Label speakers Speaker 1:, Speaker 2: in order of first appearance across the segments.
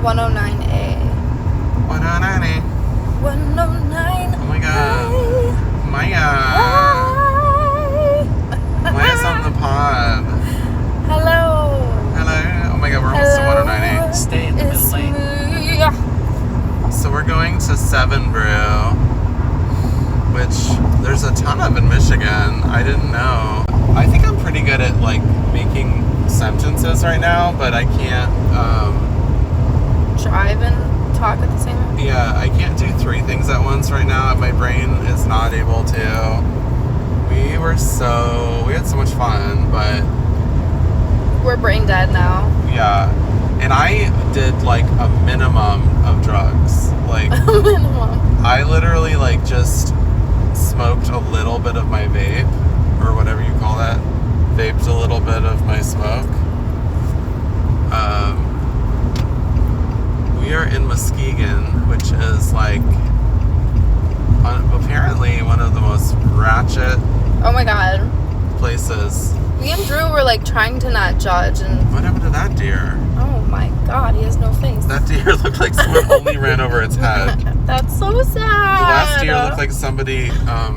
Speaker 1: 109A.
Speaker 2: 109A.
Speaker 1: 109.
Speaker 2: Oh my god. Maya. Maya's on the pod.
Speaker 1: Hello.
Speaker 2: Hello. Oh my god, we're almost to 109A.
Speaker 3: Stay in the middle lane.
Speaker 2: So we're going to Seven Brew, which there's a ton of in Michigan. I didn't know. I think I'm pretty good at like making sentences right now, but I can't
Speaker 1: Drive and talk at the same time?
Speaker 2: yeah, I can't do three things at once right now. My brain is not able to. We had so much fun, but
Speaker 1: We're brain dead now.
Speaker 2: yeah. And I did like a minimum of drugs. Like
Speaker 1: Minimum.
Speaker 2: I literally like just smoked a little bit of my vape, or whatever you call that. Vaped a little bit of my smoke. We are in Muskegon, which is like apparently one of the most ratchet
Speaker 1: Oh my god.
Speaker 2: places.
Speaker 1: Me and Drew were like trying to not judge, and
Speaker 2: What happened to that deer?
Speaker 1: oh my god, he has no face.
Speaker 2: That deer looked like someone only ran over its head.
Speaker 1: That's so sad.
Speaker 2: The last deer looked like somebody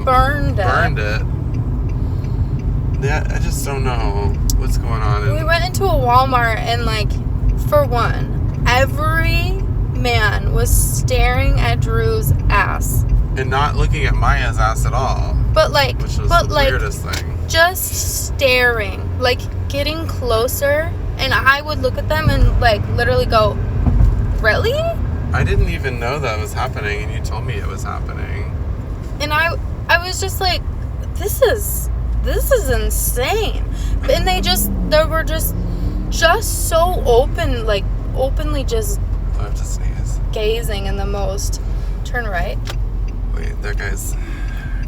Speaker 1: Burned
Speaker 2: it. Yeah, I just don't know what's going on.
Speaker 1: We went into a Walmart and like, for one, every man was staring at Drew's ass.
Speaker 2: And not looking at Maya's ass at all.
Speaker 1: But like,
Speaker 2: Which was the weirdest thing.
Speaker 1: just staring, like getting closer, and I would look at them and like literally go, really?
Speaker 2: I didn't even know that was happening, and you told me it was happening.
Speaker 1: And I was just like, this is insane. And they were just so open, like openly just
Speaker 2: I have to sneeze.
Speaker 1: gazing in the most. Turn right.
Speaker 2: Wait, that guy's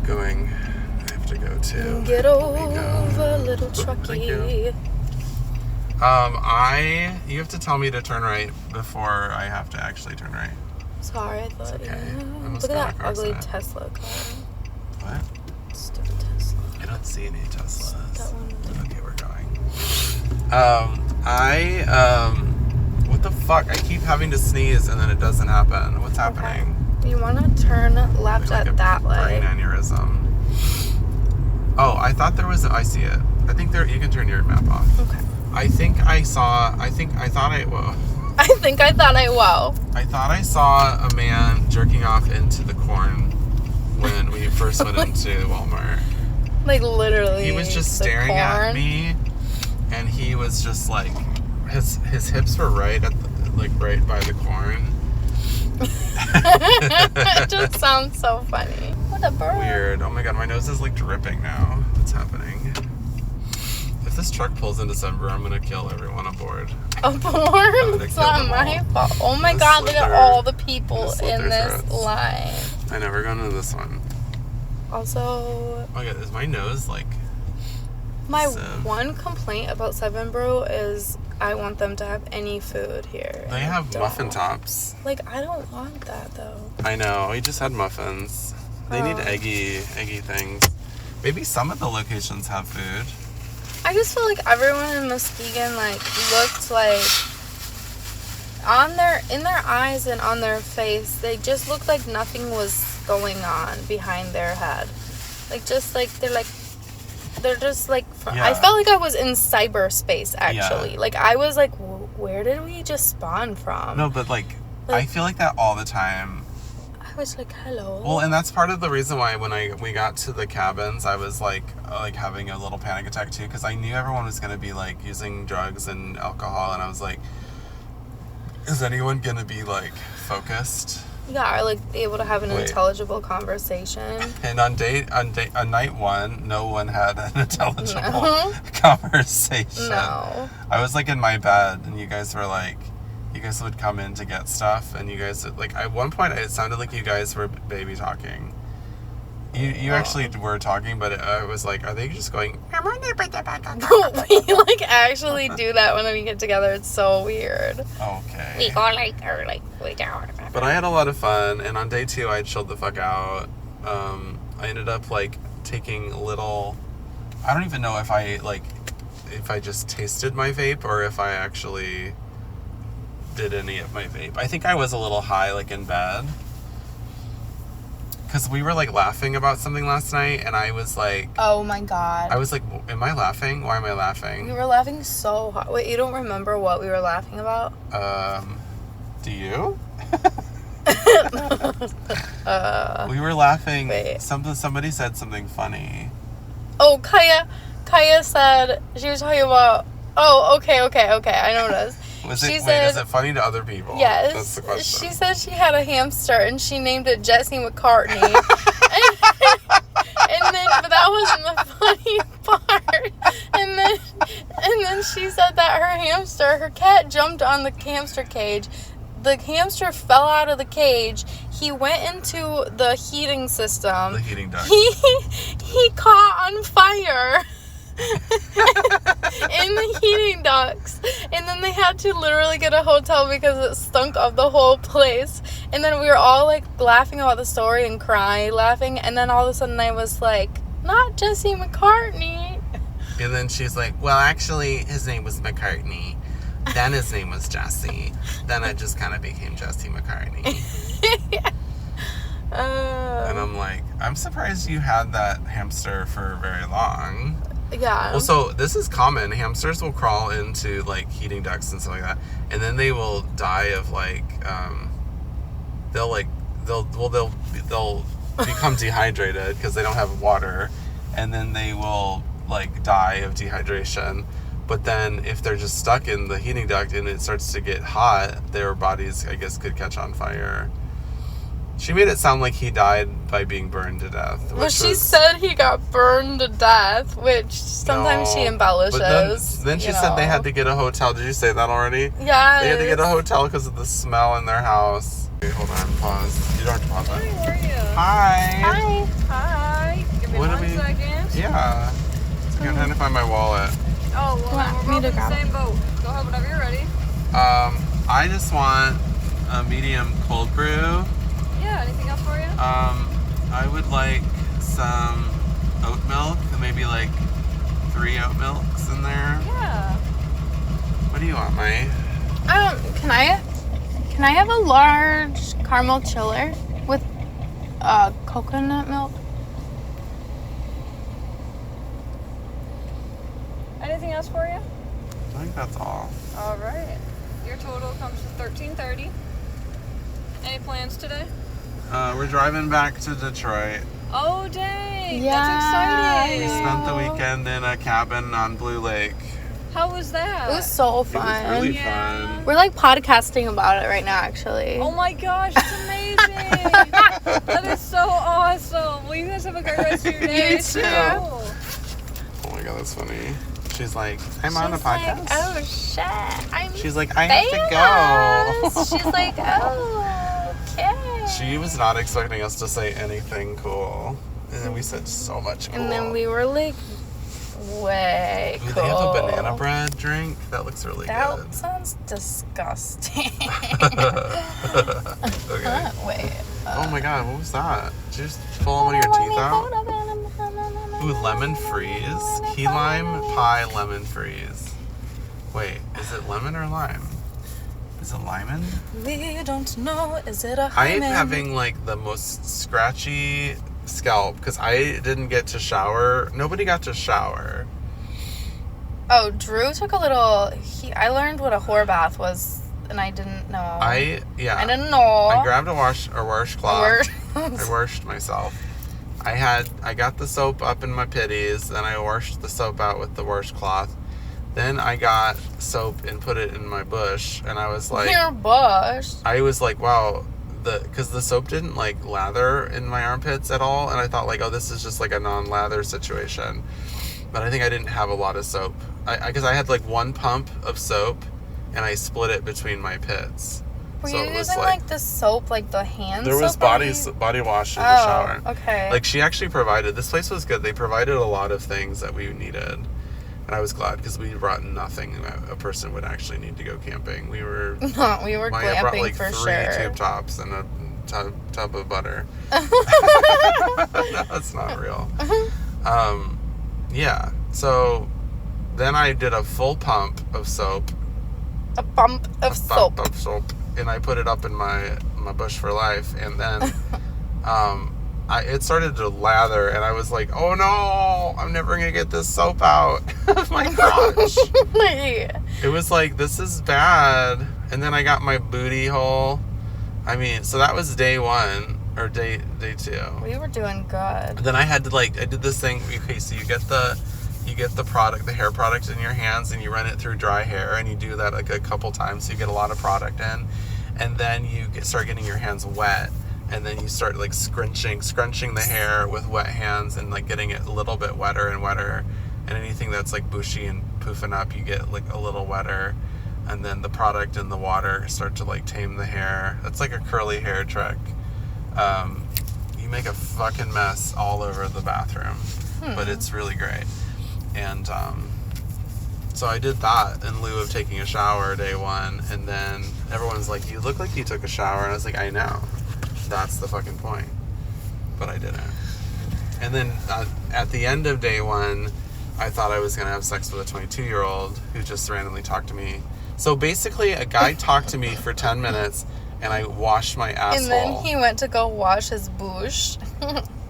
Speaker 2: going. I have to go too.
Speaker 1: Get
Speaker 2: There we
Speaker 1: over, little
Speaker 2: Thank
Speaker 1: trucky.
Speaker 2: you. You have to tell me to turn right before I have to actually turn right.
Speaker 1: Sorry, I thought
Speaker 2: okay. I
Speaker 1: you.
Speaker 2: almost
Speaker 1: Look
Speaker 2: got
Speaker 1: at
Speaker 2: a
Speaker 1: that
Speaker 2: car
Speaker 1: ugly
Speaker 2: accident.
Speaker 1: Tesla car.
Speaker 2: What?
Speaker 1: Stupid Tesla.
Speaker 2: I don't see any Teslas.
Speaker 1: That one.
Speaker 2: Okay, we're going. What the fuck? I keep having to sneeze and then it doesn't happen. What's happening?
Speaker 1: Okay. You want to turn left
Speaker 2: Like
Speaker 1: at
Speaker 2: a
Speaker 1: that
Speaker 2: brain
Speaker 1: light.
Speaker 2: aneurysm. Oh, I thought there was. I see it. I think there. You can turn your map off.
Speaker 1: Okay.
Speaker 2: I think I thought I. Whoa.
Speaker 1: I
Speaker 2: thought I saw a man jerking off into the corn when we first went into Walmart.
Speaker 1: Like literally.
Speaker 2: He was just
Speaker 1: the
Speaker 2: staring at
Speaker 1: corn.
Speaker 2: me, and he was just like, his hips were right at right by the corn.
Speaker 1: It just sounds so funny. What a bird.
Speaker 2: Weird. Oh my god, my nose is like dripping now. What's happening? If this truck pulls in December, I'm gonna kill everyone aboard.
Speaker 1: Aboard? It's
Speaker 2: kill
Speaker 1: not
Speaker 2: them
Speaker 1: my
Speaker 2: all.
Speaker 1: fault. Oh my
Speaker 2: Just
Speaker 1: god,
Speaker 2: slit
Speaker 1: look at
Speaker 2: their-
Speaker 1: all the people
Speaker 2: just slit
Speaker 1: in
Speaker 2: their
Speaker 1: this
Speaker 2: throats.
Speaker 1: line.
Speaker 2: I know, we're going to this one.
Speaker 1: Also,
Speaker 2: Oh my god, is my nose like...
Speaker 1: my
Speaker 2: Sev.
Speaker 1: one complaint about Seven Brew is I want them to have any food here.
Speaker 2: They have muffin tops.
Speaker 1: Like, I don't want that though.
Speaker 2: I know, we just had muffins. They need eggy things. Maybe some of the locations have food.
Speaker 1: I just feel like everyone in Muskegon like looked like in their eyes and on their face, they just looked like nothing was going on behind their head. Like just like they're just like I felt like I was in cyberspace actually.
Speaker 2: Yeah.
Speaker 1: Like I was like, where did we just spawn from?
Speaker 2: No, but like I feel like that all the time.
Speaker 1: I was like, hello.
Speaker 2: Well, and that's part of the reason why when we got to the cabins, I was like having a little panic attack too, because I knew everyone was gonna be like using drugs and alcohol, and I was like, is anyone gonna be like focused?
Speaker 1: Yeah, or like be able to have an intelligible conversation.
Speaker 2: And on night one, no one had an intelligible conversation.
Speaker 1: No.
Speaker 2: I was like in my bed, and you guys were like, you guys would come in to get stuff, and you guys like at one point it sounded like you guys were baby talking. You actually were talking, but I was like, are they just going?
Speaker 1: We like actually do that when we get together. It's so weird.
Speaker 2: Okay.
Speaker 1: We go like we go.
Speaker 2: But I had a lot of fun, and on day 2 I chilled the fuck out. I ended up like taking little. I don't even know if I just tasted my vape or if I actually did any of my vape. I think I was a little high, like in bed. Because we were like laughing about something last night, and I was like,
Speaker 1: oh my god.
Speaker 2: I was like, am I laughing? Why am I laughing?
Speaker 1: We were laughing so hard. Wait, you don't remember what we were laughing about?
Speaker 2: Do you? We were laughing.
Speaker 1: Wait.
Speaker 2: Somebody said something funny.
Speaker 1: Oh, Kaya said, she was talking about, oh, okay, I know what it is.
Speaker 2: Is it funny to other people?
Speaker 1: Yes.
Speaker 2: That's the question.
Speaker 1: She said she had a hamster and she named it Jesse McCartney. and then, but that wasn't the funny part. And then she said that her cat jumped on the hamster cage. The hamster fell out of the cage. He went into the heating system.
Speaker 2: The heating duct.
Speaker 1: He caught on fire. In the heating ducts, and then they had to literally get a hotel because it stunk of the whole place. And then we were all like laughing about the story and laughing, and then all of a sudden I was like, not Jesse McCartney.
Speaker 2: And then she's like, well, actually his name was McCartney, then his name was Jesse, then it just kind of became Jesse McCartney. And I'm like, I'm surprised you had that hamster for very long.
Speaker 1: Yeah.
Speaker 2: Well, so this is common. Hamsters will crawl into like heating ducts and stuff like that, and then they will die of like they'll become dehydrated because they don't have water, and then they will like die of dehydration. But then if they're just stuck in the heating duct and it starts to get hot, their bodies, I guess, could catch on fire. She made it sound like he died by being burned to death.
Speaker 1: Well, she said he got burned to death, which sometimes she embellishes.
Speaker 2: But then she said they had to get a hotel. Did you say that already?
Speaker 1: Yeah.
Speaker 2: They had to get a hotel because of the smell in their house. Okay, hold on, pause. You don't have to pause that.
Speaker 3: Hey, where are you?
Speaker 2: Hi.
Speaker 3: Hi. Give me 1 second.
Speaker 2: Yeah. I'm trying to find my wallet.
Speaker 3: Oh, well,
Speaker 1: Want
Speaker 3: we're
Speaker 1: me to
Speaker 3: both in the
Speaker 1: grab
Speaker 3: same boat. Go ahead whenever you're ready.
Speaker 2: I just want a medium cold brew.
Speaker 3: Yeah, anything else for you?
Speaker 2: I would like some oat milk, maybe like 3 oat milks in there.
Speaker 3: Yeah.
Speaker 2: What do you want, May?
Speaker 1: Can I have a large caramel chiller with coconut milk?
Speaker 3: Anything else for you?
Speaker 2: I think that's all.
Speaker 3: All right. Your total comes to $13.30. Any plans today?
Speaker 2: We're driving back to Detroit.
Speaker 3: Oh, dang.
Speaker 1: Yeah.
Speaker 3: That's exciting.
Speaker 2: We spent the weekend in a cabin on Blue Lake.
Speaker 3: How was that?
Speaker 1: It was so
Speaker 2: It
Speaker 1: fun.
Speaker 2: was really
Speaker 3: Yeah.
Speaker 2: fun.
Speaker 1: We're like podcasting about it right now, actually.
Speaker 3: Oh my gosh, it's amazing. That is so awesome. Well, you guys have a great rest of your day.
Speaker 1: You too.
Speaker 3: Cool.
Speaker 2: Oh my god, that's funny. She's like, I'm on a podcast.
Speaker 1: Like, oh shit, I'm
Speaker 2: She's like, I have to
Speaker 1: famous. She's like, oh, okay.
Speaker 2: go. She was not expecting us to say anything cool. And then we said so much cool.
Speaker 1: And then we were like, way
Speaker 2: Ooh,
Speaker 1: cool.
Speaker 2: they have a banana bread drink. That looks really
Speaker 1: That
Speaker 2: good.
Speaker 1: sounds disgusting.
Speaker 2: Okay.
Speaker 1: Wait.
Speaker 2: Oh my god, what was that? Did you just pull one of your teeth out? Ooh, lemon freeze. Key lime pie lemon freeze. Wait, is it lemon or lime? Is it lemon?
Speaker 1: We don't know. Is it a
Speaker 2: I am
Speaker 1: hymen?
Speaker 2: having like the most scratchy scalp because I didn't get to shower. Nobody got to shower.
Speaker 1: Oh, Drew took a little. I learned what a whore bath was, and I didn't know. I didn't know.
Speaker 2: I grabbed a washcloth. I washed myself. I got the soap up in my pitties, then I washed the soap out with the washcloth. Then I got soap and put it in my bush, and I was like,
Speaker 1: Your bush.
Speaker 2: I was like, wow, because the soap didn't like lather in my armpits at all, and I thought like, oh, this is just like a non-lather situation. But I think I didn't have a lot of soap. Because I had like 1 pump of soap, and I split it between my pits.
Speaker 1: Were
Speaker 2: So
Speaker 1: you
Speaker 2: it was
Speaker 1: using like the soap, like the hand
Speaker 2: There was
Speaker 1: soap?
Speaker 2: body wash in the shower.
Speaker 1: Okay.
Speaker 2: Like she actually provided, this place was good. They provided a lot of things that we needed. And I was glad because we brought nothing that a person would actually need to go camping. We were
Speaker 1: we were
Speaker 2: I brought
Speaker 1: glamping
Speaker 2: like
Speaker 1: for
Speaker 2: 3
Speaker 1: sure.
Speaker 2: tube tops and a tub of butter. No, that's not real. Yeah. So then I did a full pump of soap
Speaker 1: A bump of soap.
Speaker 2: Bump of soap. And I put it up in my bush for life. And then it started to lather. And I was like, oh no, I'm never going to get this soap out of my crotch. It was like, this is bad. And then I got my booty hole. I mean, so that was day 1 or day 2.
Speaker 1: We were doing good.
Speaker 2: Then I had to I did this thing. Okay, so you get the product, the hair product in your hands, and you run it through dry hair, and you do that like a couple times, so you get a lot of product in, and then you start getting your hands wet, and then you start like scrunching the hair with wet hands, and like getting it a little bit wetter and wetter, and anything that's like bushy and poofing up, you get like a little wetter, and then the product and the water start to like tame the hair. That's like a curly hair trick. You make a fucking mess all over the bathroom, but it's really great. And so I did that in lieu of taking a shower day 1, and then everyone's like, you look like you took a shower, and I was like, I know, that's the fucking point, but I didn't. And then at the end of day 1, I thought I was going to have sex with a 22-year-old who just randomly talked to me. So basically a guy talked to me for 10 minutes, and I washed my asshole.
Speaker 1: And then he went to go wash his bush.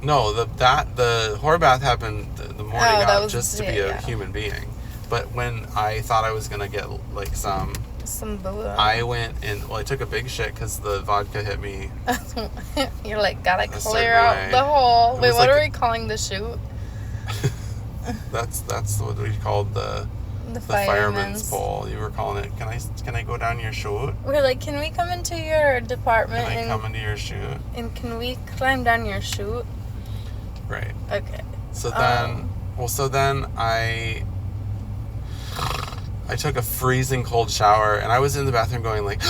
Speaker 2: No, the whore bath happened the morning out just to be a human being. But when I thought I was gonna get like some
Speaker 1: Buddha,
Speaker 2: I went and I took a big shit because the vodka hit me.
Speaker 1: You're like, gotta clear out the hole. Wait, what are we calling the chute?
Speaker 2: That's what we called the fireman's pole. You were calling it. Can I go down your chute?
Speaker 1: We're like, can we come into your department?
Speaker 2: Can I come into your chute?
Speaker 1: And can we climb down your chute?
Speaker 2: Right.
Speaker 1: Okay.
Speaker 2: So then, I took a freezing cold shower, and I was in the bathroom going like,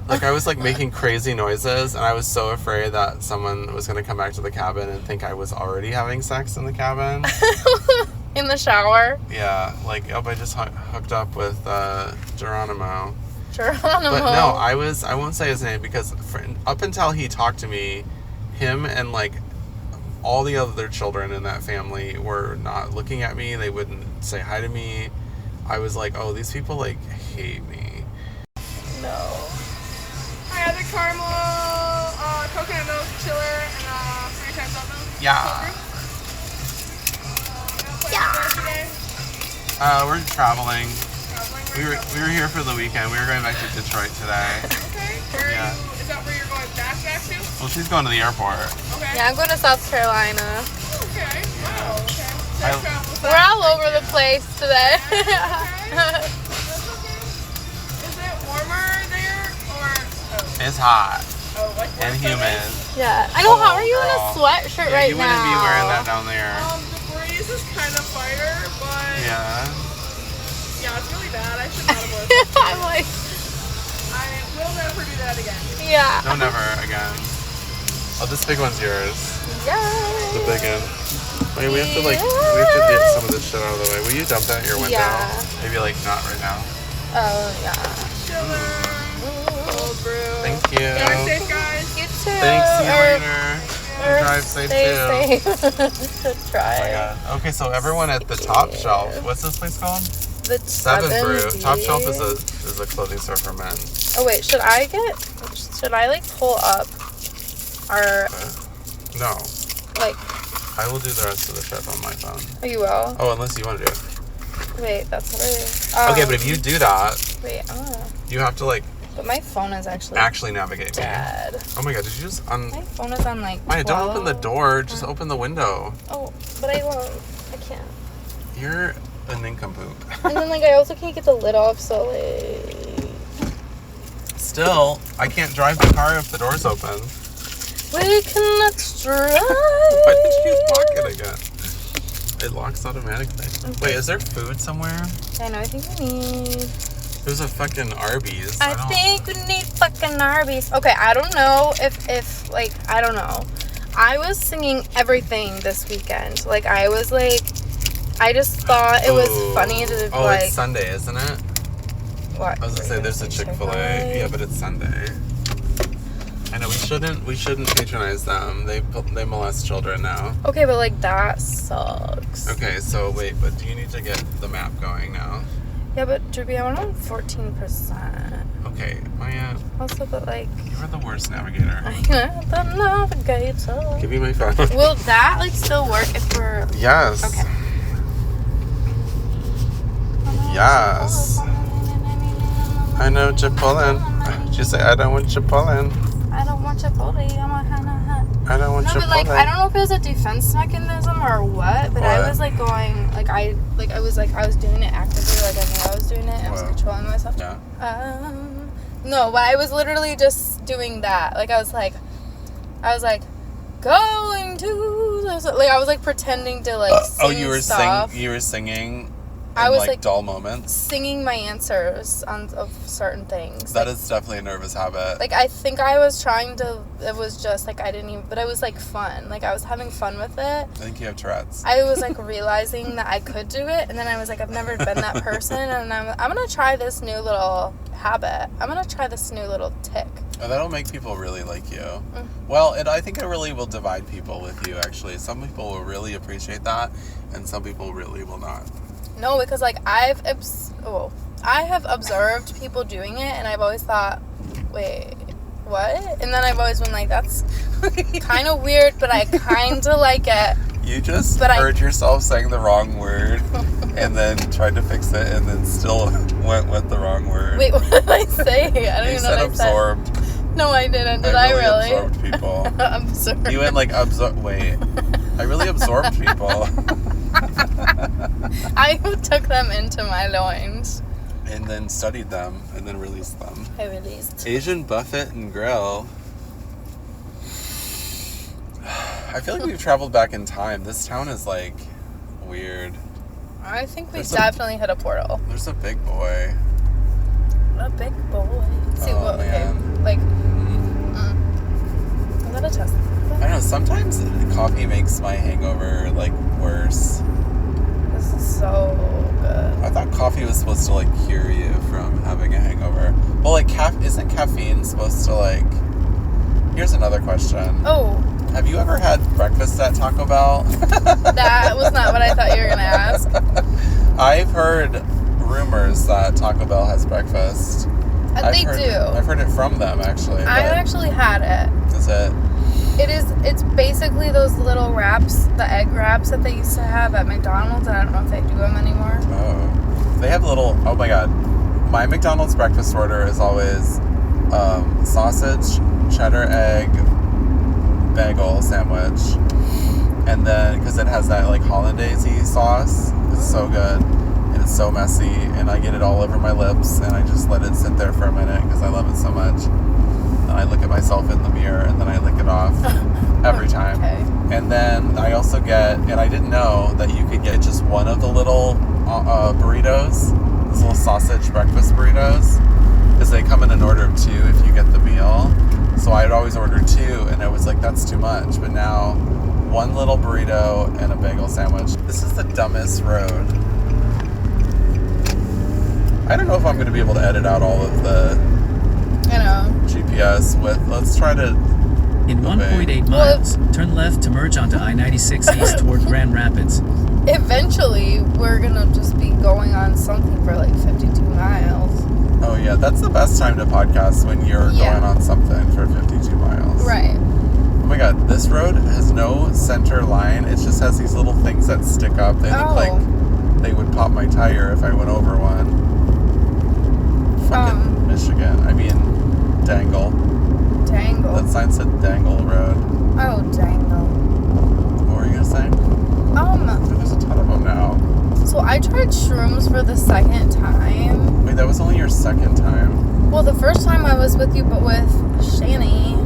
Speaker 2: like I was like making crazy noises, and I was so afraid that someone was going to come back to the cabin and think I was already having sex in the cabin.
Speaker 1: In the shower?
Speaker 2: Yeah, like, I just hooked up with Geronimo.
Speaker 1: But
Speaker 2: no, I won't say his name because up until he talked to me, him and like all the other children in that family were not looking at me. They wouldn't say hi to me. I was like, oh, these people like hate me.
Speaker 1: No.
Speaker 3: I had the caramel coconut milk chiller and 3 times hot milk.
Speaker 2: Yeah. We're traveling. We were here for the weekend. We were going back to Detroit today.
Speaker 3: Okay. Is that where you're going back to?
Speaker 2: Well, she's going to the airport.
Speaker 3: Okay.
Speaker 1: Yeah, I'm going to South Carolina.
Speaker 3: Okay. Wow. Okay.
Speaker 1: We're all over the place today.
Speaker 3: Okay. That's okay. Is it warmer there or? Oh.
Speaker 2: It's hot.
Speaker 3: Oh, like
Speaker 2: and humid.
Speaker 1: Yeah. I know. How are you in a sweatshirt right now?
Speaker 2: You wouldn't be wearing that down there.
Speaker 3: The breeze is kind of fire, but
Speaker 2: yeah,
Speaker 3: it's really bad. I should not have worn it.
Speaker 1: I'm like,
Speaker 3: I will never do that again.
Speaker 1: yeah.
Speaker 2: No, never again. Oh, this big one's yours.
Speaker 1: Yeah.
Speaker 2: The big one. Wait, we have to get some of this shit out of the way. Will you dump that in your window?
Speaker 1: Yeah.
Speaker 2: Maybe like not right now.
Speaker 1: Oh yeah.
Speaker 3: Chiller. Cold brew.
Speaker 2: Thank you.
Speaker 3: Drive safe, guys.
Speaker 1: You too.
Speaker 2: Thanks. See you later. You drive safe too.
Speaker 1: Safe. Try.
Speaker 2: Oh my god. Okay, so everyone at the Top Shelf. What's this place called?
Speaker 1: The
Speaker 2: 7 Brew. Top Shelf is a clothing store for men.
Speaker 1: Oh wait, should I like pull up our
Speaker 2: No.
Speaker 1: like?
Speaker 2: I will do the rest of the trip on my phone.
Speaker 1: Oh, you will?
Speaker 2: Oh, unless you want to do it.
Speaker 1: Wait, that's what I.
Speaker 2: Okay, but if you do that,
Speaker 1: wait,
Speaker 2: you have to like.
Speaker 1: But my phone is actually
Speaker 2: navigate me.
Speaker 1: dead.
Speaker 2: Oh my god, did you just
Speaker 1: My phone is on like.
Speaker 2: Maya, don't open the door. Just open the window.
Speaker 1: Oh, but I won't. I can't.
Speaker 2: You're a nincompoop.
Speaker 1: And then like I also can't get the lid off, so like.
Speaker 2: Still, I can't drive the car if the door's open.
Speaker 1: We cannot drive.
Speaker 2: Why did you lock it again? It locks automatically. Okay. Wait, is there food somewhere?
Speaker 1: I know. I think we need.
Speaker 2: There's a fucking Arby's.
Speaker 1: I think we need fucking Arby's. Okay, I don't know if like I don't know. I was singing everything this weekend. Like I was like, I just thought it was funny to like.
Speaker 2: It's Sunday, isn't it?
Speaker 1: What?
Speaker 2: I was gonna say there's a Chick-fil-A. Yeah, but it's Sunday. I know we shouldn't patronize them. They molest children now.
Speaker 1: Okay, but like that sucks.
Speaker 2: Okay, so wait, but do you need to get the map going now?
Speaker 1: Yeah, but Droopy, I went on 14%.
Speaker 2: Okay, Maya,
Speaker 1: Also, but like...
Speaker 2: you are the worst navigator.
Speaker 1: I am the navigator.
Speaker 2: Give me my phone.
Speaker 1: Will that, like, still work if we're...
Speaker 2: Yes.
Speaker 1: Okay.
Speaker 2: Yes. I know Chipotle. Did you say I don't want Chipotle?
Speaker 1: I don't want Chipotle.
Speaker 2: I don't want
Speaker 1: No,
Speaker 2: Chipotle.
Speaker 1: but like, I don't know if it was a defense mechanism or what, but I
Speaker 2: What?
Speaker 1: was like going, like I was doing it actively, like I knew I was doing it, and I was
Speaker 2: What?
Speaker 1: controlling myself.
Speaker 2: Yeah.
Speaker 1: No, but I was literally just doing that. Like I was like, going to, like I was like pretending to like sing
Speaker 2: you were
Speaker 1: stuff.
Speaker 2: You were singing.
Speaker 1: I was
Speaker 2: like dull moments.
Speaker 1: singing my answers of certain things.
Speaker 2: That
Speaker 1: like,
Speaker 2: is definitely a nervous habit.
Speaker 1: Like, I think I was trying to, it was just, like, I didn't even, but it was, like, fun. Like, I was having fun with it.
Speaker 2: I think you have Tourette's.
Speaker 1: I was, like, realizing that I could do it, and then I was, like, I've never been that person, and I'm going to try this new little habit. I'm going to try this new little tick.
Speaker 2: Oh, that'll make people really like you.
Speaker 1: Mm.
Speaker 2: Well, I think it really will divide people with you, actually. Some people will really appreciate that, and some people really will not.
Speaker 1: No, because, like, I have observed people doing it, and I've always thought, wait, what? And then I've always been like, that's kind of weird, but I kind of like it.
Speaker 2: You just heard yourself saying the wrong word, and then tried to fix it, and then still went with the wrong word.
Speaker 1: Wait, what did I say? I don't even know what I
Speaker 2: absorbed.
Speaker 1: said. No, I didn't. Did I really?
Speaker 2: Absorbed people.
Speaker 1: Absorbed.
Speaker 2: You went like wait. I really absorbed people.
Speaker 1: I took them into my loins.
Speaker 2: And then studied them, and then released them.
Speaker 1: I released.
Speaker 2: Asian Buffet and Grill. I feel like we've traveled back in time. This town is like weird.
Speaker 1: I think we definitely hit a portal.
Speaker 2: There's a big boy.
Speaker 1: A big boy. See what?
Speaker 2: Man.
Speaker 1: Okay, like. I'm gonna test.
Speaker 2: I don't know. Sometimes coffee makes my hangover like worse.
Speaker 1: This is so good.
Speaker 2: I thought coffee was supposed to like cure you from having a hangover. Well, like isn't caffeine supposed to like? Here's another question.
Speaker 1: Oh.
Speaker 2: Have you ever had breakfast at Taco Bell?
Speaker 1: That was not what I thought you were gonna ask.
Speaker 2: I've heard rumors that Taco Bell has breakfast.
Speaker 1: They do.
Speaker 2: I've heard it from them actually.
Speaker 1: I actually had it.
Speaker 2: Is it?
Speaker 1: It's basically those little wraps, the egg wraps that they used to have at McDonald's, and I don't know if they do them anymore.
Speaker 2: Oh. They have oh my god. My McDonald's breakfast order is always sausage, cheddar egg, bagel sandwich. And then, because it has that like hollandaise-y sauce, it's so good. And it's so messy, and I get it all over my lips, and I just let it sit there for a minute because I love it so much. And I look at myself in the mirror, and then I lick it off every time.
Speaker 1: Okay.
Speaker 2: And then I also get, and I didn't know that you could get just one of the little burritos, those little sausage breakfast burritos, because they come in an order of 2 if you get the meal. So I'd always order 2, and I was like, that's too much. But now, 1 little burrito and a bagel sandwich. This is the dumbest road. I don't know if I'm going to be able to edit out all of the GPS with. Let's try to.
Speaker 4: In 1.8 miles, turn left to merge onto I-96 east toward Grand Rapids.
Speaker 1: Eventually, we're gonna just be going on something for like 52 miles.
Speaker 2: Oh yeah, that's the best time to podcast, when you're going on something for 52 miles.
Speaker 1: Right.
Speaker 2: Oh my god, this road has no center line. It just has these little things that stick up. They look like they would pop my tire if I went over one. Fucking Michigan. I mean, Dangle.
Speaker 1: Dangle.
Speaker 2: That sign said Dangle Road.
Speaker 1: Oh, Dangle.
Speaker 2: What were you gonna say? There's a ton of them now.
Speaker 1: So I tried shrooms for the second time.
Speaker 2: Wait, that was only your second time.
Speaker 1: Well, the first time I was with you, but with Shani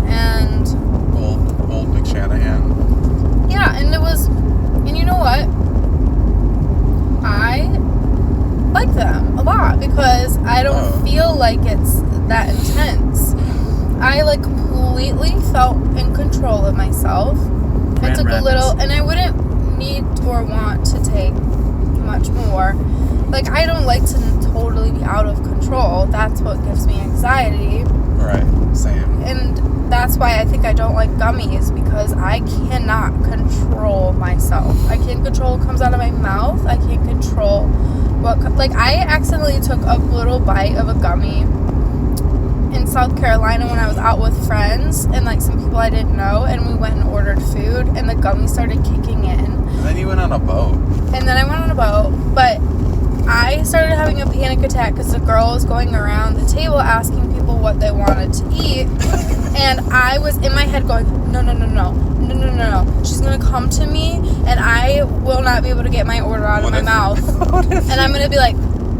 Speaker 1: and
Speaker 2: old McShanahan.
Speaker 1: Yeah, and it was, and you know what? I like them a lot because I don't feel like it's that intense. I like completely felt in control of myself. I took a little, and I wouldn't need or want to take much more. Like, I don't like to totally be out of control. That's what gives me anxiety.
Speaker 2: Right, same.
Speaker 1: And that's why I think I don't like gummies, because I cannot control myself. I can't control what comes out of my mouth. I can't control like, I accidentally took a little bite of a gummy in South Carolina when I was out with friends and, like, some people I didn't know, and we went and ordered food, and the gummy started kicking in.
Speaker 2: And then you went on a boat.
Speaker 1: And then I went on a boat, but I started having a panic attack because the girl was going around the table asking people what they wanted to eat. And I was in my head going, no. She's going to come to me and I will not be able to get my order out of my mouth. And I'm going to be like...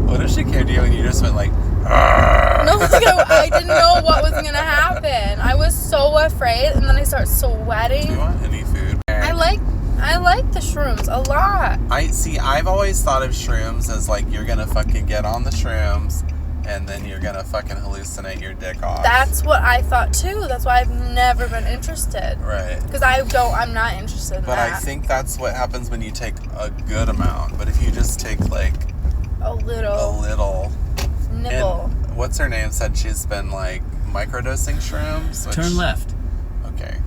Speaker 2: What if she came to you and you just went like...
Speaker 1: No, I didn't know what was going to happen. I was so afraid, and then I start sweating.
Speaker 2: Do you want any food?
Speaker 1: I like the shrooms a lot.
Speaker 2: I've always thought of shrooms as like you're gonna fucking get on the shrooms and then you're gonna fucking hallucinate your dick off.
Speaker 1: That's what I thought too. That's why I've never been interested.
Speaker 2: Right.
Speaker 1: Because I'm not interested in
Speaker 2: but
Speaker 1: that.
Speaker 2: I think that's what happens when you take a good amount. But if you just take like
Speaker 1: a little nibble.
Speaker 2: And what's her name said she's been like microdosing shrooms?
Speaker 4: Turn left.
Speaker 2: Okay.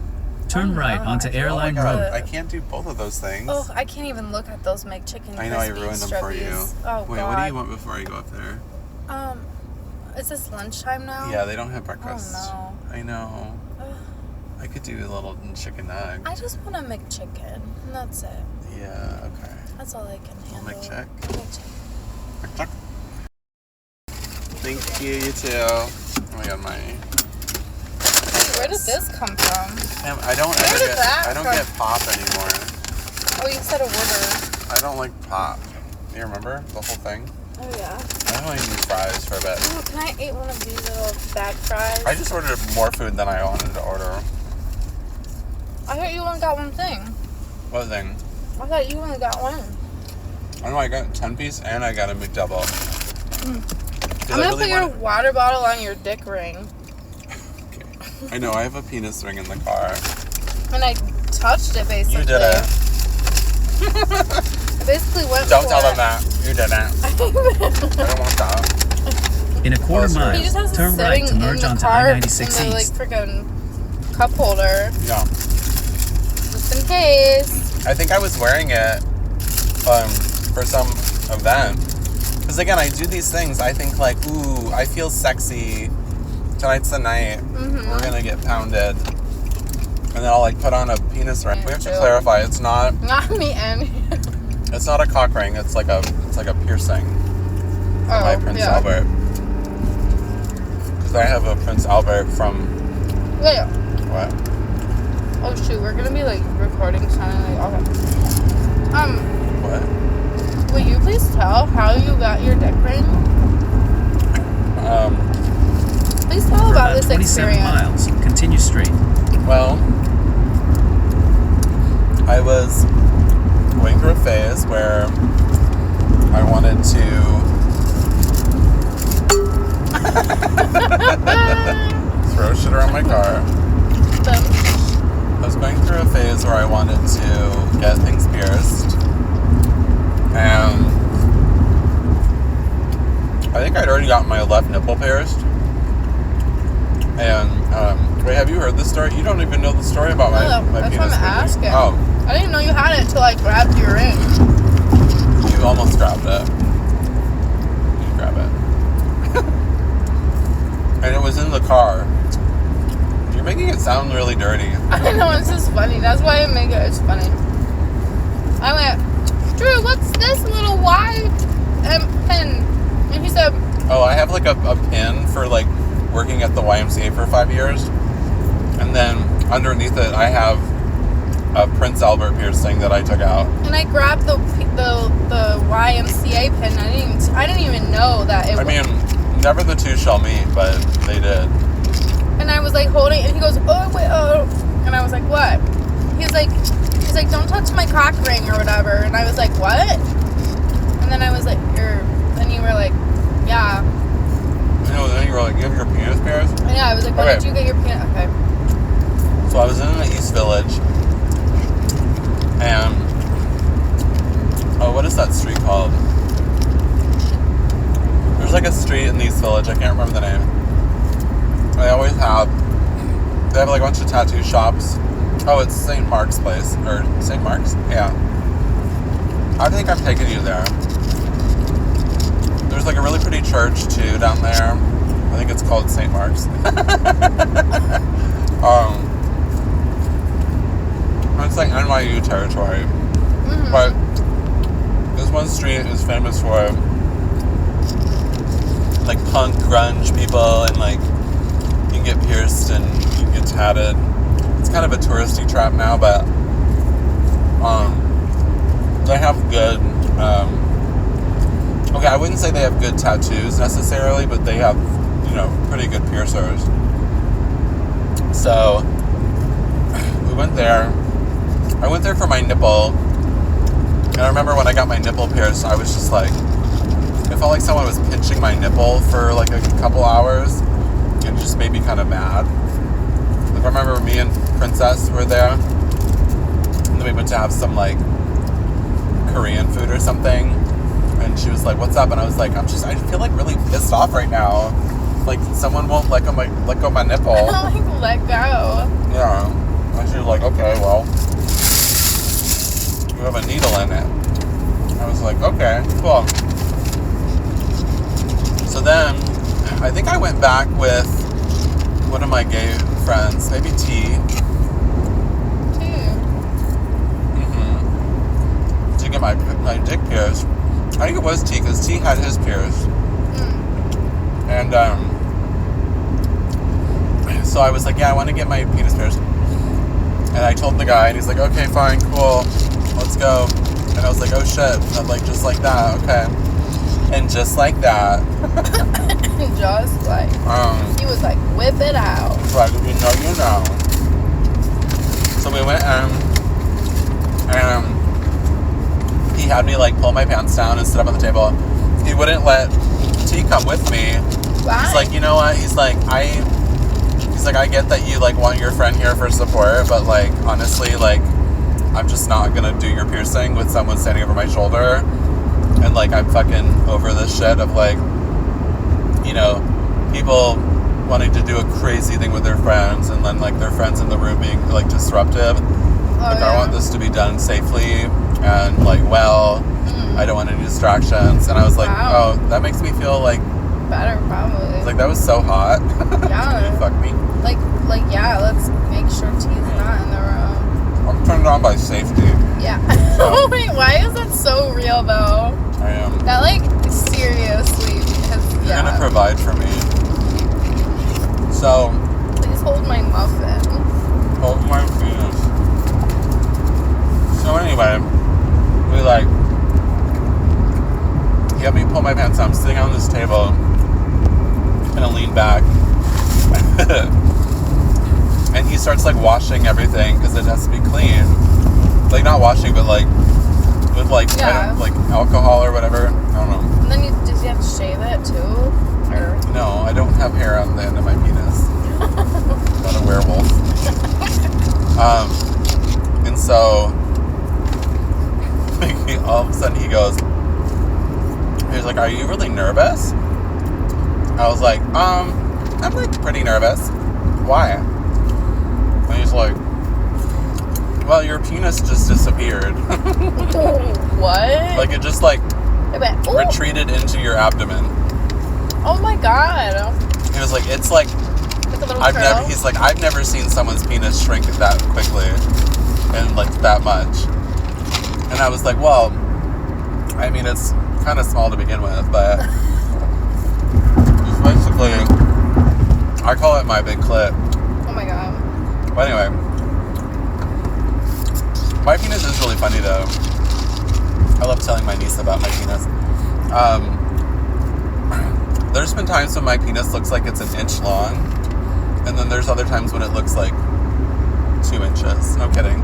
Speaker 4: Turn right onto Airline
Speaker 2: Oh my God,
Speaker 4: Road.
Speaker 2: I can't do both of those things.
Speaker 1: Oh, I can't even look at those McChicken.
Speaker 2: I know I
Speaker 1: crispy
Speaker 2: ruined them for you.
Speaker 1: strippies. Oh,
Speaker 2: Wait,
Speaker 1: God.
Speaker 2: what do you want before I go up there?
Speaker 1: Is this lunchtime now?
Speaker 2: Yeah, they don't have breakfast.
Speaker 1: Oh,
Speaker 2: I know.
Speaker 1: Ugh.
Speaker 2: I could do a little chicken nug.
Speaker 1: I just want a McChicken, and that's it.
Speaker 2: Yeah, okay.
Speaker 1: That's all I can handle.
Speaker 2: McChick?
Speaker 1: McChick.
Speaker 2: Thank you, you too. Oh my God,
Speaker 1: Where did this come from?
Speaker 2: I don't
Speaker 1: Where did that
Speaker 2: I don't
Speaker 1: come-
Speaker 2: get pop anymore.
Speaker 1: Oh, you said a order.
Speaker 2: I don't like pop. You remember the whole thing?
Speaker 1: Oh, yeah.
Speaker 2: I only need fries for a bit.
Speaker 1: Oh, can I eat one of these little bag fries?
Speaker 2: I just ordered more food than I wanted to order.
Speaker 1: I thought you only got one thing.
Speaker 2: What thing?
Speaker 1: I thought you only got one.
Speaker 2: I know I got 10-piece and I got a McDouble.
Speaker 1: I'm gonna put your water bottle on your dick ring.
Speaker 2: Okay. I know, I have a penis ring in the car.
Speaker 1: And I touched it, basically.
Speaker 2: You did it.
Speaker 1: I basically went
Speaker 2: Don't
Speaker 1: for
Speaker 2: tell them
Speaker 1: it.
Speaker 2: that. You didn't. I don't want that.
Speaker 4: In a quarter
Speaker 2: sorry.
Speaker 4: mile,
Speaker 1: He just has it
Speaker 4: turn right
Speaker 1: sitting
Speaker 4: to
Speaker 1: in
Speaker 4: merge
Speaker 1: the
Speaker 4: onto
Speaker 1: car in
Speaker 4: I-96
Speaker 1: the, like,
Speaker 4: East.
Speaker 1: freaking cup holder,
Speaker 2: Yeah.
Speaker 1: just in case.
Speaker 2: I think I was wearing it for some event. Because again, I do these things. I think like, ooh, I feel sexy. Tonight's the night.
Speaker 1: Mm-hmm.
Speaker 2: We're gonna get pounded. And then I'll like put on a penis ring. We have to
Speaker 1: too.
Speaker 2: clarify. It's not
Speaker 1: Not me and
Speaker 2: It's not a cock ring. It's like a piercing. For my Prince Albert. Because I have a Prince Albert from
Speaker 1: Wait.
Speaker 2: what?
Speaker 1: Oh shoot, we're gonna be like recording something like okay.
Speaker 2: What?
Speaker 1: Will you please tell how you got your dick ring? Please tell
Speaker 4: For
Speaker 1: about
Speaker 4: about
Speaker 1: this
Speaker 4: 27
Speaker 1: experience.
Speaker 4: miles, continue straight.
Speaker 2: Well, I was going through a phase where I wanted to throw shit around my car. I was going through a phase where I wanted to get things pierced. And I think I'd already gotten my left nipple pierced. And, wait, have you heard this story? You don't even know the story about my
Speaker 1: That's
Speaker 2: penis
Speaker 1: what I'm
Speaker 2: piercing.
Speaker 1: asking.
Speaker 2: Oh,
Speaker 1: I didn't know you had it until I grabbed your ring.
Speaker 2: you almost grabbed it. You grab it. And it was in the car. You're making it sound really dirty.
Speaker 1: I know, it's just funny. That's why I make it. It's funny. I went, Drew, what's this little Y pin? And he said,
Speaker 2: Oh, I have like a pin for like working at the YMCA for 5 years. And then underneath it, I have a Prince Albert piercing that I took out.
Speaker 1: and I grabbed the YMCA pin. I didn't even know that it
Speaker 2: I
Speaker 1: was.
Speaker 2: mean, never the two shall meet, but they did.
Speaker 1: And I was like holding, and he goes, oh wait, oh, and I was like, what? He's like, don't touch my cock ring or whatever. And I was like, what? And then I was like, then you were like, yeah.
Speaker 2: You know, then you were like, you have your penis pierced?
Speaker 1: And yeah, I was like, when
Speaker 2: Okay.
Speaker 1: did you get your penis? Okay.
Speaker 2: So I was in the East Village, and what is that street called? There's like a street in the East Village. I can't remember the name. They always have. They have like a bunch of tattoo shops. Oh, it's St. Mark's Place. Or St. Mark's? Yeah. I think I'm taking you there. There's like a really pretty church too down there. I think it's called St. Mark's. It's like NYU territory. Mm-hmm. But this one street is famous for like punk grunge people, and like you can get pierced and you can get tatted. It's kind of a touristy trap now, but they have good okay, I wouldn't say they have good tattoos necessarily, but they have, pretty good piercers. So we went there. I went there for my nipple, and I remember when I got my nipple pierced, I was just like, it felt like someone was pinching my nipple for like a couple hours. It just made me kind of mad. Like, I remember me and Princess were there, and then we went to have some like Korean food or something, and she was like, "What's up?" And I was like, I feel like really pissed off right now. Like, someone won't let go my nipple.
Speaker 1: Like, let go.
Speaker 2: Yeah. And she was like, "Okay, well, you have a needle in it." I was like, "Okay, cool." So then, I think I went back with one of my gay friends, maybe T. Mm-hmm. To get my dick pierced. I think it was T, because T had his pierced. And, so I was like, yeah, I want to get my penis pierced. And I told the guy, and he's like, okay, fine, cool, let's go. And I was like, oh shit, and like, just like that, okay. And just like that.
Speaker 1: Just like. He was like, whip it out.
Speaker 2: Right, you know. So we went, and he had me like pull my pants down and sit up on the table. He wouldn't let T come with me.
Speaker 1: Why?
Speaker 2: He's like, you know what? He's like, I get that you like want your friend here for support, but like honestly, like I'm just not gonna do your piercing with someone standing over my shoulder. And like I'm fucking over this shit of like, people wanting to do a crazy thing with their friends, and then like their friends in the room being like disruptive. I want this to be done safely and like well. I don't want any distractions. And I was like, wow. Oh, that makes me feel like
Speaker 1: better, probably.
Speaker 2: Like, that was so hot.
Speaker 1: Yeah.
Speaker 2: Can you fuck me?
Speaker 1: Like yeah, let's make sure T's not in the room.
Speaker 2: I'm turned on by safety.
Speaker 1: Yeah. So. Wait, why is that so real though?
Speaker 2: I am.
Speaker 1: That like seriously, because
Speaker 2: You're gonna provide for me. So.
Speaker 1: Please hold my muffin.
Speaker 2: Hold my penis. So anyway, we like. He had me pull my pants down. I'm sitting on this table, and I lean back. And he starts like washing everything because it has to be clean. Like not washing, but like with like like alcohol or whatever. I don't know.
Speaker 1: And then does he have to shave it too? Or
Speaker 2: no, I don't have hair on the end of my penis. I'm not a werewolf. And so all of a sudden he goes. He's like, "Are you really nervous?" I was like, I'm like pretty nervous. Why? And he's like, "Well, your penis just disappeared."
Speaker 1: What?
Speaker 2: Like it just like retreated into your abdomen.
Speaker 1: Oh my god.
Speaker 2: He was like, "It's like I've never seen someone's penis shrink that quickly and like that much." And I was like, "Well, I mean, it's kind of small to begin with, but it's basically, I call it my big clit."
Speaker 1: Oh my god.
Speaker 2: But anyway, my penis is really funny though. I love telling my niece about my penis. There's been times when my penis looks like it's 1 inch long, and then there's other times when it looks like 2 inches. No kidding.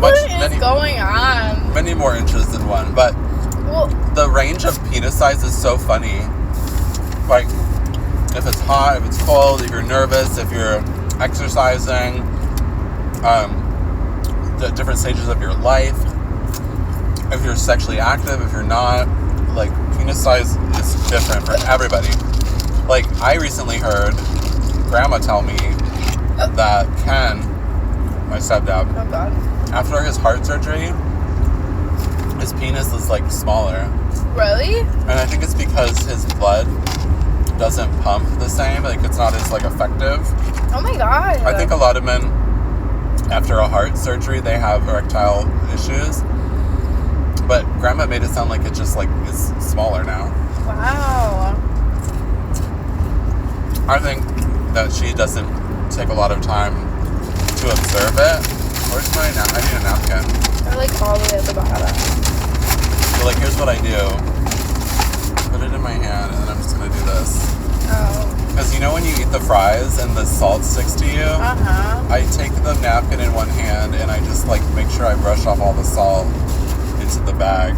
Speaker 1: What is going on?
Speaker 2: Many more inches than 1, but the range of penis size is so funny. Like, if it's hot, if it's cold, if you're nervous, if you're exercising, the different stages of your life, if you're sexually active, if you're not, like, penis size is different for everybody. Like, I recently heard grandma tell me that Ken, my stepdad,
Speaker 1: Oh God.
Speaker 2: after his heart surgery, his penis is like smaller.
Speaker 1: Really?
Speaker 2: And I think it's because his blood doesn't pump the same. Like it's not as like effective.
Speaker 1: Oh my God.
Speaker 2: I think a lot of men, after a heart surgery, they have erectile issues. But grandma made it sound like it just like is smaller now.
Speaker 1: Wow.
Speaker 2: I think that she doesn't take a lot of time to observe it. Where's my I need a napkin.
Speaker 1: They're like all the way at the bottom.
Speaker 2: So like here's what I do. Put it in my hand and then I'm just gonna do this.
Speaker 1: Oh.
Speaker 2: Because you know when you eat the fries and the salt sticks to you?
Speaker 1: Uh-huh.
Speaker 2: I take the napkin in one hand and I just like make sure I brush off all the salt into the bag.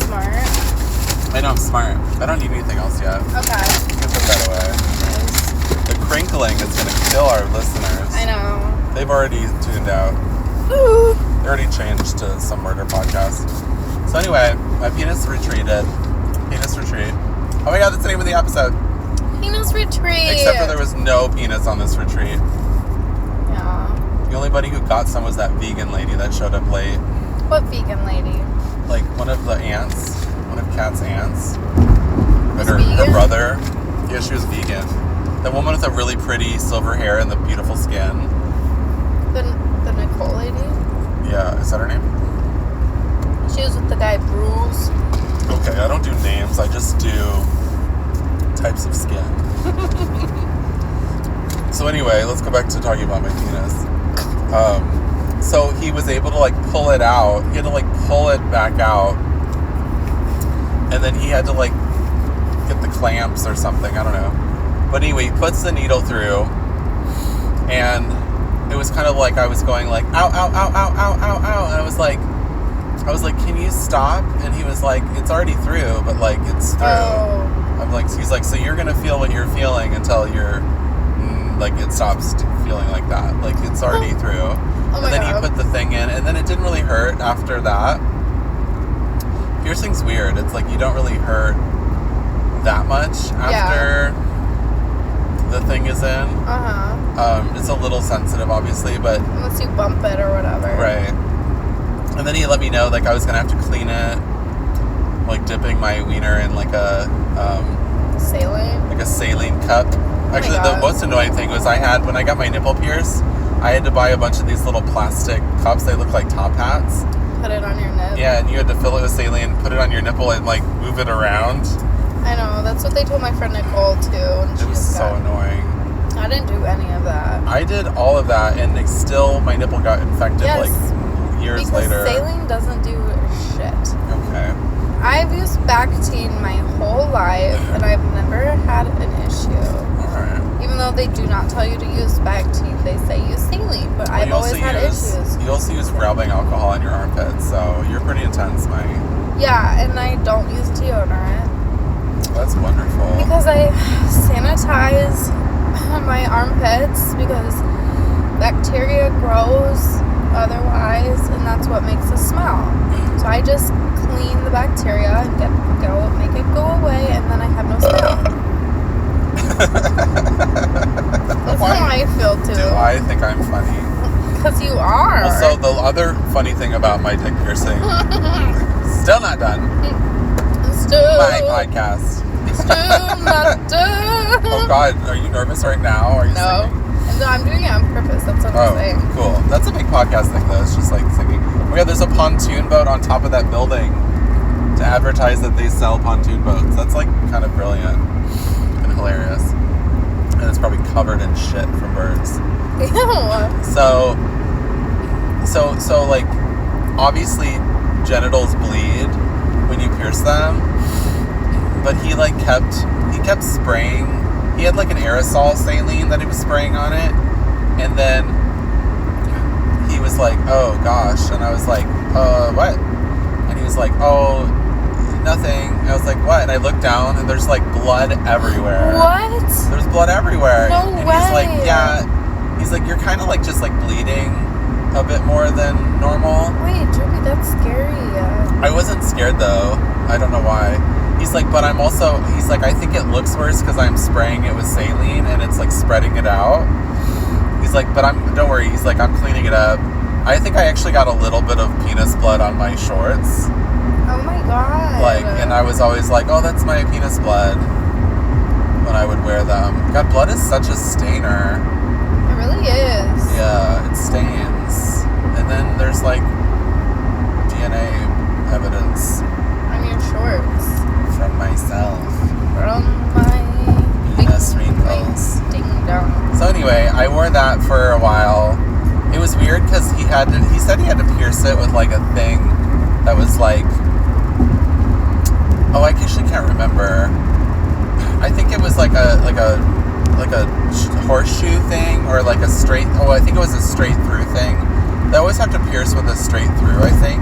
Speaker 1: Smart.
Speaker 2: I know I'm smart. I don't need anything else yet.
Speaker 1: Okay.
Speaker 2: You can put that away. The crinkling is going to kill our listeners.
Speaker 1: I know.
Speaker 2: They've already tuned out.
Speaker 1: Ooh.
Speaker 2: They already changed to some murder podcast. So anyway, my penis retreated. Penis retreat. Oh my God, that's the name of the episode.
Speaker 1: Penis retreat.
Speaker 2: Except for there was no penis on this retreat.
Speaker 1: Yeah.
Speaker 2: The only buddy who got some was that vegan lady that showed up late.
Speaker 1: What vegan lady?
Speaker 2: Like one of the aunts. One of Kat's aunts.
Speaker 1: Was
Speaker 2: Her
Speaker 1: vegan?
Speaker 2: brother. Yeah, she was vegan. The woman with the really pretty silver hair and the beautiful skin.
Speaker 1: The Nicole lady?
Speaker 2: Yeah, is that her name?
Speaker 1: She was with the guy Bruce.
Speaker 2: Okay, I don't do names. I just do types of skin. So anyway, let's go back to talking about my penis. So he was able to like pull it out. He had to like pull it back out. And then he had to like get the clamps or something. I don't know. But anyway, he puts the needle through. And it was kind of like I was going like, ow, ow, ow, ow, ow, ow, ow. And I was like, can you stop? And he was like, it's already through, but like it's through.
Speaker 1: Oh.
Speaker 2: I'm like, he's like, so you're gonna feel what you're feeling until you're, like it stops feeling like that. Like it's already through.
Speaker 1: Oh
Speaker 2: and
Speaker 1: my
Speaker 2: then
Speaker 1: God.
Speaker 2: he put the thing in, and then it didn't really hurt after that. Piercing's weird. It's like you don't really hurt that much after the thing is in.
Speaker 1: Uh-huh.
Speaker 2: It's a little sensitive, obviously, but
Speaker 1: Unless you bump it or whatever.
Speaker 2: right. And then he let me know like I was gonna have to clean it, like dipping my wiener in like a saline cup. Actually, the
Speaker 1: God.
Speaker 2: most annoying thing was when I got my nipple pierced, I had to buy a bunch of these little plastic cups. They look like top hats.
Speaker 1: Put it on your nip.
Speaker 2: Yeah, and you had to fill it with saline, put it on your nipple, and like move it around.
Speaker 1: I know. That's what they told my friend Nicole too. And
Speaker 2: It was so annoying.
Speaker 1: I didn't do any of that.
Speaker 2: I did all of that, and still my nipple got infected
Speaker 1: Yes,
Speaker 2: like years
Speaker 1: because
Speaker 2: later.
Speaker 1: saline doesn't do shit.
Speaker 2: Okay.
Speaker 1: I've used Bactine my whole life, and I've never had an issue.
Speaker 2: Alright.
Speaker 1: Even though they do not tell you to use Bactine, they say use saline. But I've always had issues.
Speaker 2: You also use rubbing alcohol in your armpits, so you're pretty intense, Mike.
Speaker 1: Yeah, and I don't use deodorant.
Speaker 2: That's wonderful.
Speaker 1: Because I sanitize my armpits because bacteria grows otherwise, and that's what makes it smell. So I just clean the bacteria and make it go away, and then I have no smell. That's how I feel too.
Speaker 2: Do I think I'm funny?
Speaker 1: Because you are.
Speaker 2: Also, the other funny thing about my dick piercing, still not done.
Speaker 1: Still.
Speaker 2: My podcast.
Speaker 1: Still not done.
Speaker 2: Oh God, are you nervous right now? Are you
Speaker 1: No.
Speaker 2: singing?
Speaker 1: No, I'm doing it on purpose. That's what I'm saying.
Speaker 2: Cool. That's a big podcast thing, though. It's just like singing. Oh yeah, there's a pontoon boat on top of that building to advertise that they sell pontoon boats. That's like kind of brilliant and hilarious. And it's probably covered in shit from birds.
Speaker 1: Ew.
Speaker 2: So like, obviously genitals bleed when you pierce them, but he kept spraying. He had like an aerosol saline that he was spraying on it, and then he was like, oh gosh, and I was like, what? And he was like, oh, nothing. And I was like, what? And I looked down, and there's like blood everywhere.
Speaker 1: What?
Speaker 2: There's blood everywhere.
Speaker 1: No
Speaker 2: and
Speaker 1: way.
Speaker 2: He's like, yeah. He's like, you're kind of like just like bleeding a bit more than normal.
Speaker 1: Wait, Jeremy, that's scary.
Speaker 2: I wasn't scared though. I don't know why. He's like, but I'm also, he's like, I think it looks worse because I'm spraying it with saline and it's like spreading it out. He's like, but don't worry. He's like, I'm cleaning it up. I think I actually got a little bit of penis blood on my shorts.
Speaker 1: Oh my god.
Speaker 2: Like, and I was always like, oh, that's my penis blood when I would wear them. God, blood is such a stainer.
Speaker 1: It really is.
Speaker 2: Yeah, it stains. And then there's like DNA evidence.
Speaker 1: On your shorts.
Speaker 2: From myself.
Speaker 1: From my
Speaker 2: penis wrinkles.
Speaker 1: Ding dong.
Speaker 2: So anyway, I wore that for a while. It was weird because he said he had to pierce it with like a thing that was like, oh, I actually can't remember. I think it was like a horseshoe thing or like a straight. Oh, I think it was a straight through thing. They always have to pierce with a straight through, I think,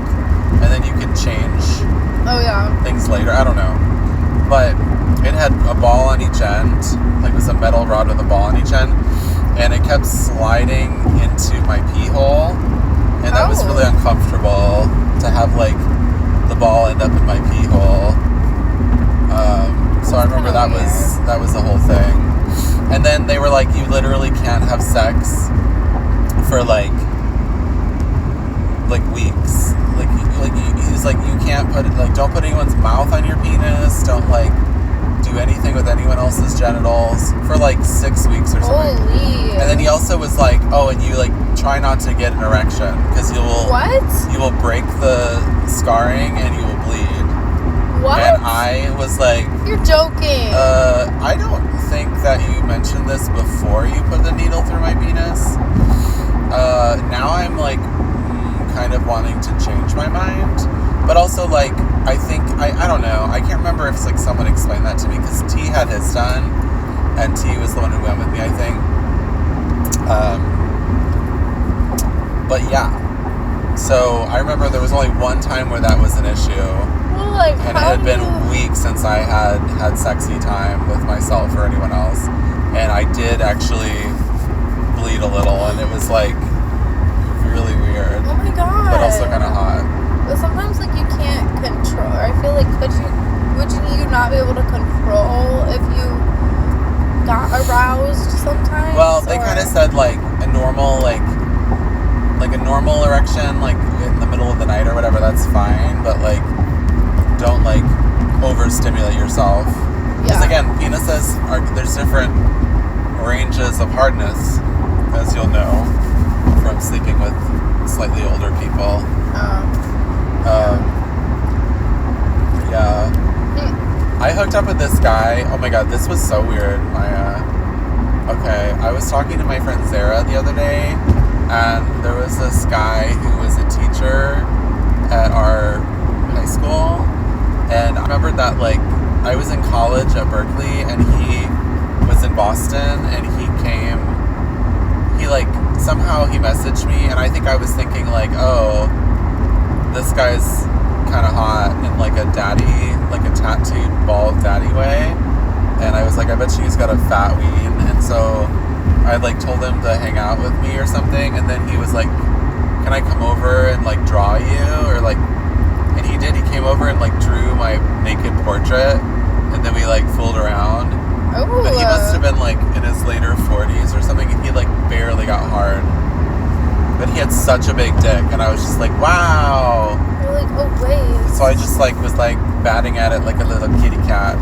Speaker 2: and then you can change.
Speaker 1: Oh yeah.
Speaker 2: Things later. I don't know, but it had a ball on each end. Like it was a metal rod with a ball on each end, and it kept sliding into my pee hole, and that was really uncomfortable to have like the ball end up in my pee hole. So I remember that was the whole thing. And then they were like, you literally can't have sex for like weeks. He's like, you can't put it, like, don't put anyone's mouth on your penis. Don't like do anything with anyone else's genitals for like 6 weeks or something.
Speaker 1: Holy.
Speaker 2: And then he also was like, oh, and you like try not to get an erection because you will break the scarring and you will bleed.
Speaker 1: What?
Speaker 2: And I was like,
Speaker 1: you're joking.
Speaker 2: I don't think that you mentioned this before you put the needle through my penis. Now I'm like kind of wanting to change my mind, but also like I think I don't know. I can't remember if like someone explained that to me because T had his done, and T was the one who went with me, I think. But yeah. So I remember there was only one time where that was an issue.
Speaker 1: Well, like,
Speaker 2: and it had been weeks since I had sexy time with myself or anyone else. And I did actually bleed a little, and it was like really weird.
Speaker 1: Oh my god.
Speaker 2: But also kind of hot.
Speaker 1: But sometimes like you can't control. I feel like would you not be able to control if you got aroused sometimes?
Speaker 2: Well, they kind of said like a normal a normal erection, like in the middle of the night or whatever, that's fine, but like don't like overstimulate yourself. Because again, penises there's different ranges of hardness, as you'll know from sleeping with slightly older people. Yeah. I hooked up with this guy. Oh my god, this was so weird, Maya. Okay, I was talking to my friend Sarah the other day, and there was this guy who was a teacher at our high school, and I remember that like I was in college at Berkeley and he was in Boston, and somehow he messaged me, and I think I was thinking like, oh, this guy's kind of hot in like a tattooed bald daddy way, and I was like, I bet he's got a fat ween, and so I like told him to hang out with me or something, and then he was like, can I come over and like draw you, or like, and he did. He came over and like drew my naked portrait, and then we like fooled around.
Speaker 1: Oh.
Speaker 2: But he must have been like in his later 40s or something, and he like barely got hard. But he had such a big dick, and I was just like, wow.
Speaker 1: You're like, oh wait.
Speaker 2: So I just like was like batting at it like a little kitty cat.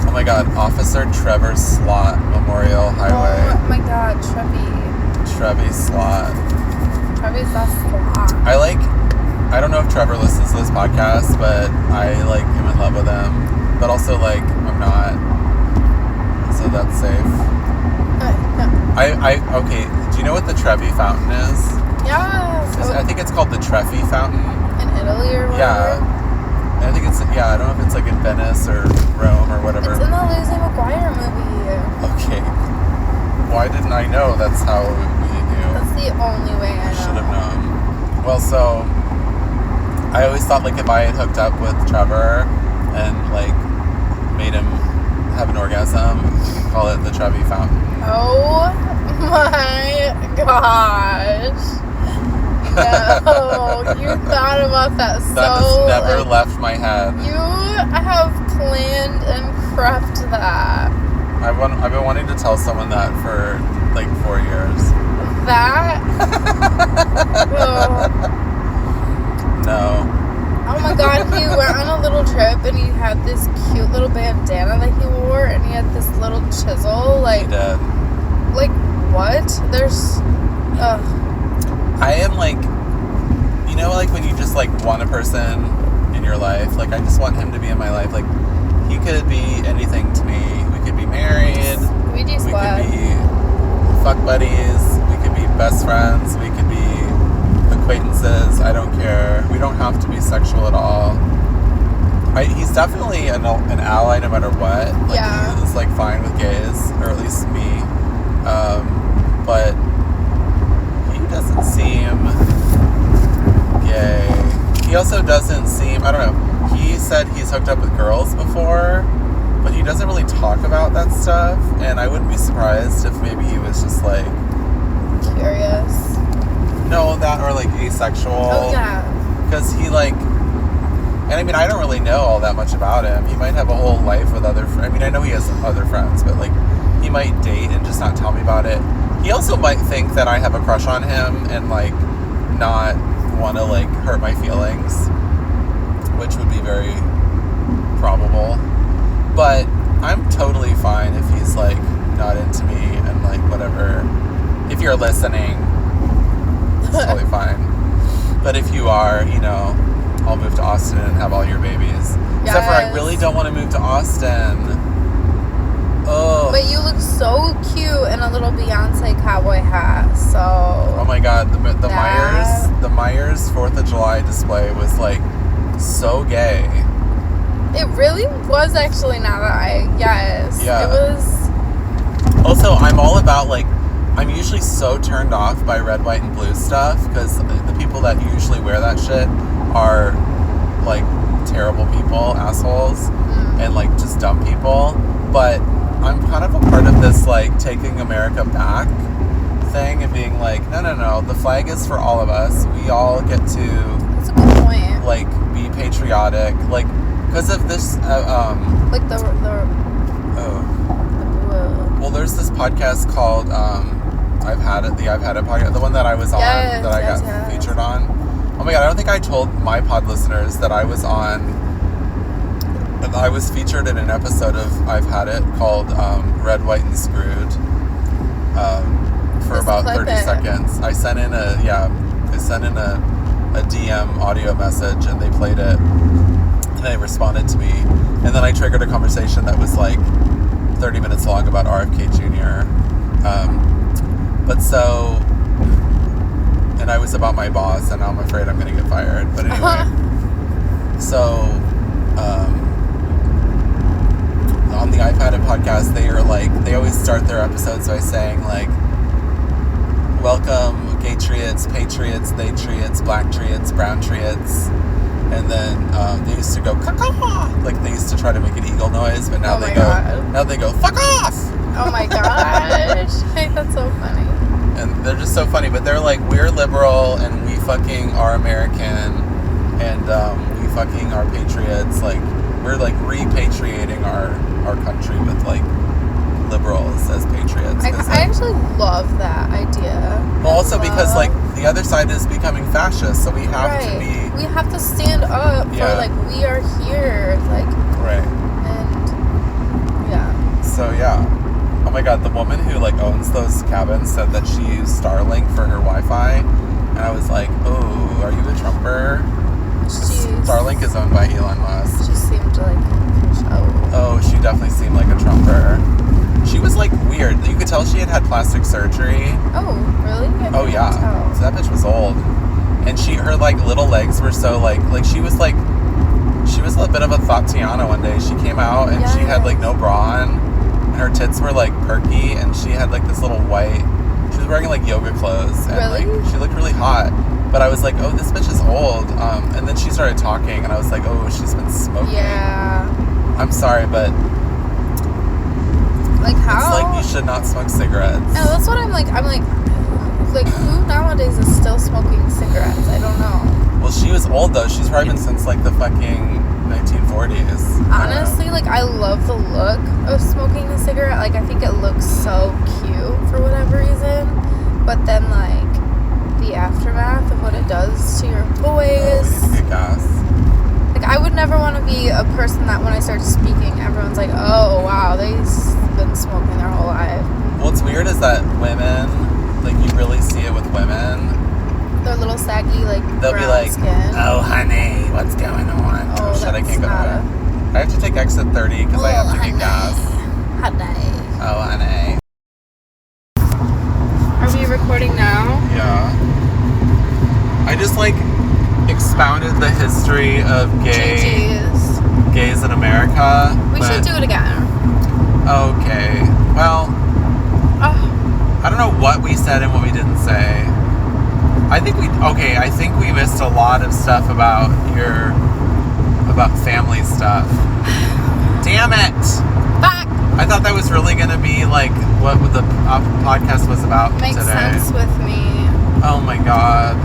Speaker 2: Oh my god, Officer Trevor Slot Memorial Highway.
Speaker 1: Oh my god,
Speaker 2: Trevi Slot.
Speaker 1: Trevi's a slot.
Speaker 2: I don't know if Trevor listens to this podcast, but I like am in love with him. But also like I'm not. So that's safe. Okay, do you know what the Trevi Fountain is?
Speaker 1: Yeah.
Speaker 2: I think it's called the Trevi Fountain.
Speaker 1: In Italy or whatever?
Speaker 2: Yeah. And I think I don't know if it's like in Venice or Rome or whatever.
Speaker 1: It's in the Lizzie McGuire movie.
Speaker 2: Okay. Why didn't I know that's how we knew?
Speaker 1: That's the only way I know.
Speaker 2: Should have known. Well, so I always thought like if I had hooked up with Trevor and like made him have an orgasm, you can call it the Trevi Fountain.
Speaker 1: Oh my gosh. No, you thought about that so...
Speaker 2: That has never left my head.
Speaker 1: I have planned and prepped that.
Speaker 2: I've been wanting to tell someone that for like 4 years.
Speaker 1: That? Oh.
Speaker 2: No.
Speaker 1: Oh my god, he went on a little trip and he had this cute little bandana that he wore and he had this little chisel. Like,
Speaker 2: He did.
Speaker 1: Like, what? There's.
Speaker 2: I am like, you know, like when you just like want a person in your life, like I just want him to be in my life. Like, he could be anything to me. We could be married.
Speaker 1: We
Speaker 2: could be fuck buddies. We could be best friends. We could be acquaintances. I don't care. We don't have to be sexual at all. He's definitely an ally no matter what. Like,
Speaker 1: yeah.
Speaker 2: He's like fine with gays, or at least me. But he doesn't seem gay. He also doesn't seem, I don't know. He said he's hooked up with girls before, but he doesn't really talk about that stuff. And I wouldn't be surprised if maybe he was just like
Speaker 1: curious.
Speaker 2: No, that or like asexual.
Speaker 1: Oh yeah.
Speaker 2: Because he like, and I mean I don't really know all that much about him. He might have a whole life with other friends. I mean I know he has other friends, but like he might date and just not tell me about it. He also might think that I have a crush on him and like not want to like hurt my feelings, which would be very probable. But I'm totally fine if he's like not into me and like whatever. If you're listening, it's totally fine. But if you are, you know, I'll move to Austin and have all your babies.
Speaker 1: Yes.
Speaker 2: Except for I really don't want to move to Austin. Oh.
Speaker 1: But you look so cute in a little Beyonce cowboy hat, so.
Speaker 2: Oh my god, the Myers 4th of July display was like so gay.
Speaker 1: It really was actually yes.
Speaker 2: Yeah.
Speaker 1: It was.
Speaker 2: Also, I'm all about like, I'm usually so turned off by red, white, and blue stuff because the people that usually wear that shit are like terrible people, assholes, and like just dumb people. But I'm kind of a part of this like taking America back thing and being like, no, the flag is for all of us. We all get to.
Speaker 1: That's a good point.
Speaker 2: Like be patriotic, like because of this.
Speaker 1: Like the.
Speaker 2: Well, there's this podcast called I've Had It podcast, the one that I was on, that I got featured on. Oh my god, I don't think I told my pod listeners that I was featured in an episode of I've Had It called Red, White, and Screwed for about 30 seconds. I sent in a DM audio message and they played it and they responded to me, and then I triggered a conversation that was like 30 minutes long about RFK Jr. And I was about my boss, and I'm afraid I'm going to get fired. But anyway, on the I've Had It podcast, they always start their episodes by saying like, welcome gay triots, patriots, they triots, black triots, brown triots. And then they used to go caw-caw, like they used to try to make an eagle noise, but now they go fuck off.
Speaker 1: Oh my gosh, that's so funny.
Speaker 2: And they're just so funny, but they're like, we're liberal and we fucking are American and we fucking are patriots. Like we're like repatriating our country with like liberals as patriots.
Speaker 1: I actually love that idea.
Speaker 2: Well, also because like the other side is becoming fascist, so we have to be.
Speaker 1: We have to stand up for like we are here, like
Speaker 2: right.
Speaker 1: And yeah.
Speaker 2: So yeah. Oh my god, the woman who like owns those cabins said that she used Starlink for her Wi-Fi, and I was like, oh, are you a Trumper? Starlink is owned by Elon Musk.
Speaker 1: She seemed like
Speaker 2: Oh, she definitely seemed like a Trumper. She was like weird. You could tell she had plastic surgery.
Speaker 1: Oh, really?
Speaker 2: Oh yeah. So that bitch was old. And her like little legs were so like she was a bit of a Tatiana one day. She came out and she had like no bra on, and her tits were like perky, and she had like this little white. She was wearing like yoga clothes, and like she looked really hot. But I was like, oh, this bitch is old. And then she started talking, and I was like, oh, she's been smoking.
Speaker 1: Yeah.
Speaker 2: I'm sorry, but
Speaker 1: like how?
Speaker 2: It's like you should not smoke cigarettes.
Speaker 1: No, that's what I'm like who nowadays is still smoking cigarettes? I don't know.
Speaker 2: Well, she was old though. She's probably been since like the fucking 1940s.
Speaker 1: Honestly, like, I love the look of smoking a cigarette. Like, I think it looks so cute for whatever reason. But then, like, the aftermath of what it does to your voice.
Speaker 2: Oh, we need to get gas.
Speaker 1: Like, I would never want to be a person that when I start speaking, everyone's like, oh, wow, they've been smoking their whole life.
Speaker 2: What's weird is that women, like, you really see it with women.
Speaker 1: Their little saggy, like,
Speaker 2: They'll
Speaker 1: brown
Speaker 2: be like,
Speaker 1: skin.
Speaker 2: oh, honey, what's going on?
Speaker 1: Oh,
Speaker 2: shit, I
Speaker 1: that's
Speaker 2: can't go
Speaker 1: not
Speaker 2: there. I have to take exit 30 because I have to get gas.
Speaker 1: Honey.
Speaker 2: Oh, honey.
Speaker 1: Are we recording now?
Speaker 2: Yeah. I just, like, expounded the history of
Speaker 1: GGs.
Speaker 2: gays in America.
Speaker 1: We should do it again.
Speaker 2: Okay. Well, I don't know what we said and what we didn't say. I think we missed a lot of stuff about family stuff. Damn it!
Speaker 1: Fuck!
Speaker 2: I thought that was really gonna be like what the podcast was about
Speaker 1: Makes
Speaker 2: today.
Speaker 1: sense with me.
Speaker 2: Oh my god.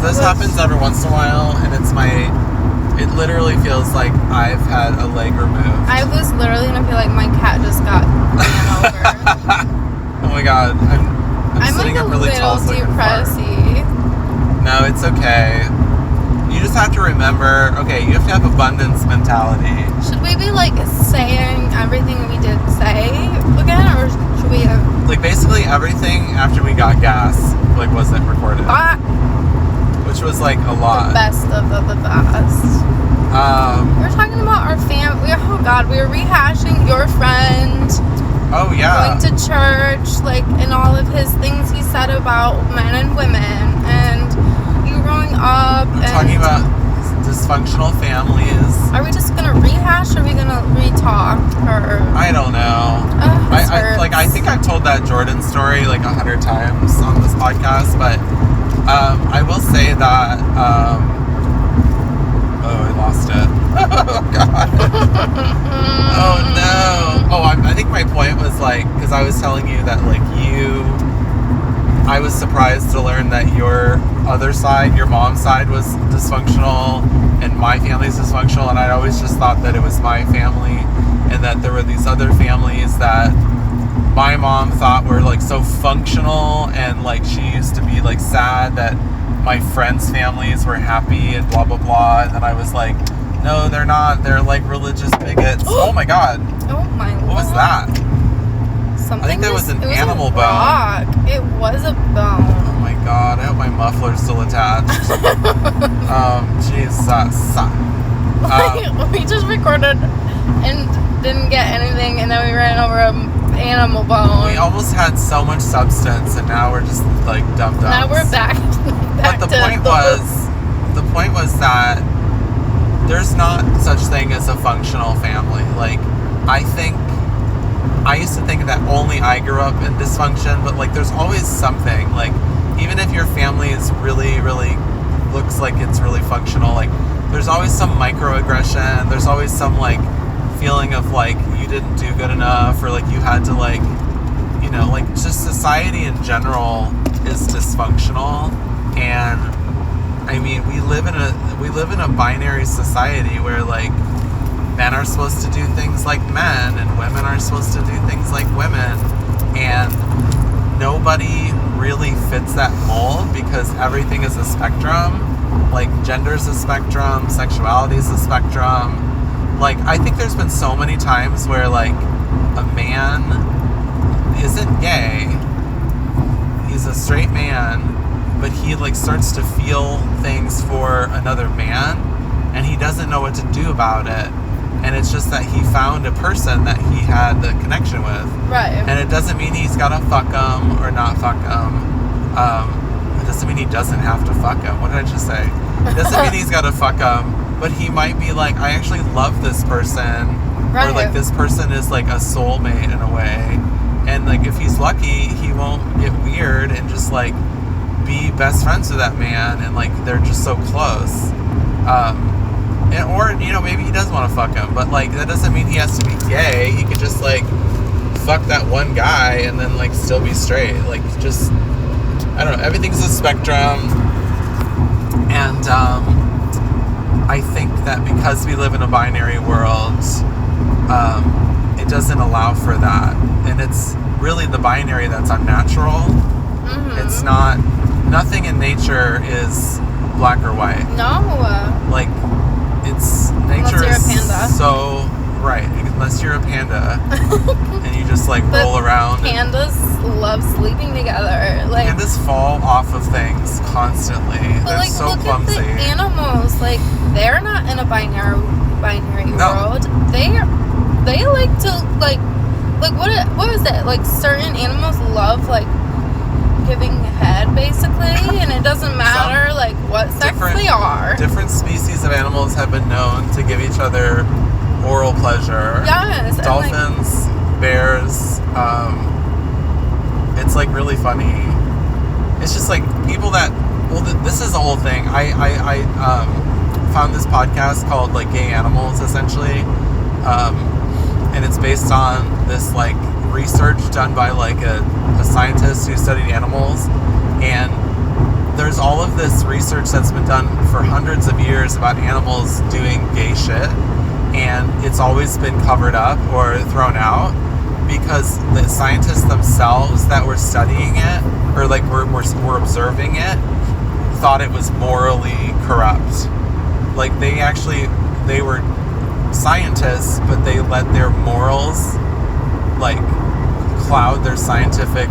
Speaker 2: This happens every once in a while, and it literally feels like I've had a leg removed.
Speaker 1: I was literally gonna feel like my cat just got ran over.
Speaker 2: Oh my god. I'm sitting
Speaker 1: like
Speaker 2: up really tall so I can fart.
Speaker 1: depressy.
Speaker 2: No, it's okay. You just have to remember, you have to have abundance mentality.
Speaker 1: Should we be like saying everything we did say again, or should we have
Speaker 2: Like basically everything after we got gas, like wasn't recorded. Which was like a lot.
Speaker 1: the best of the best? We were talking about our family. Oh God, we were rehashing your friend
Speaker 2: Oh yeah.
Speaker 1: going to church, like, and all of his things he said about men and women, and you growing up.
Speaker 2: We're
Speaker 1: and
Speaker 2: talking about dysfunctional families.
Speaker 1: Are we just gonna rehash, or are we gonna re-talk, or?
Speaker 2: I don't know. I think I've told that Jordan story like 100 times on this podcast, but I will say that. Oh, I lost it. Oh God. Oh no. Oh, I think my point was like, because I was telling you that like I was surprised to learn that your other side, your mom's side, was dysfunctional, and my family's dysfunctional, and I always just thought that it was my family, and that there were these other families that my mom thought were like so functional, and like she used to be like sad that my friends' families were happy and blah blah blah, and then I was like, no, they're not. They're like religious bigots. Oh my God.
Speaker 1: Oh my God.
Speaker 2: What was that?
Speaker 1: Something
Speaker 2: I think that was an animal
Speaker 1: a
Speaker 2: bone.
Speaker 1: rock. It was a bone.
Speaker 2: Oh my God. I hope my muffler's still attached. Jesus.
Speaker 1: We just recorded and didn't get anything, and then we ran over an animal bone.
Speaker 2: We almost had so much substance, and now we're just like dumped up.
Speaker 1: Now we're back.
Speaker 2: But the point was that there's not such thing as a functional family. Like, I used to think that only I grew up in dysfunction, but like there's always something. Like, even if your family is really, really looks like it's really functional, like there's always some microaggression. There's always some like feeling of like you didn't do good enough, or like you had to like, you know, like just society in general is dysfunctional. And I mean, we live in a binary society where like men are supposed to do things like men, and women are supposed to do things like women, and nobody really fits that mold because everything is a spectrum. Like, gender's a spectrum, sexuality is a spectrum. Like, I think there's been so many times where like a man isn't gay, he's a straight man, but he like starts to feel things for another man, and he doesn't know what to do about it. And it's just that he found a person that he had the connection with.
Speaker 1: Right.
Speaker 2: And it doesn't mean he's gotta fuck him or not fuck him. It doesn't mean he doesn't have to fuck him. What did I just say? It doesn't mean he's gotta fuck him, but he might be like, I actually love this person. Right. Or like this person is like a soulmate in a way. And like if he's lucky, he won't get weird and just like be best friends with that man, and like they're just so close. Or, you know, maybe he does want to fuck him, but like that doesn't mean he has to be gay. He could just like fuck that one guy and then like still be straight. Like, just, I don't know, everything's a spectrum. And I think that because we live in a binary world, it doesn't allow for that. And it's really the binary that's unnatural. It's not, nothing in nature is black or white.
Speaker 1: No.
Speaker 2: Like, it's, nature
Speaker 1: Unless you're a
Speaker 2: is
Speaker 1: panda.
Speaker 2: so, right, unless you're a panda and you just like
Speaker 1: But
Speaker 2: roll around.
Speaker 1: Pandas love sleeping together. Like,
Speaker 2: Pandas fall off of things constantly.
Speaker 1: but
Speaker 2: They're
Speaker 1: like,
Speaker 2: so
Speaker 1: look
Speaker 2: clumsy.
Speaker 1: at the animals. Like, they're not in a binary
Speaker 2: No.
Speaker 1: world. They like to like what is it? Like, certain animals love like giving head, basically, and it doesn't matter like what sex they are.
Speaker 2: Different species of animals have been known to give each other oral pleasure.
Speaker 1: Yes.
Speaker 2: Dolphins, bears. It's like really funny. It's just like people that. Well, this is the whole thing. I found this podcast called like Gay Animals, essentially, and it's based on this like research done by like a scientist who studied animals, and there's all of this research that's been done for hundreds of years about animals doing gay shit, and it's always been covered up or thrown out because the scientists themselves that were studying it or like were observing it thought it was morally corrupt. Like they were scientists, but they let their morals like cloud their scientific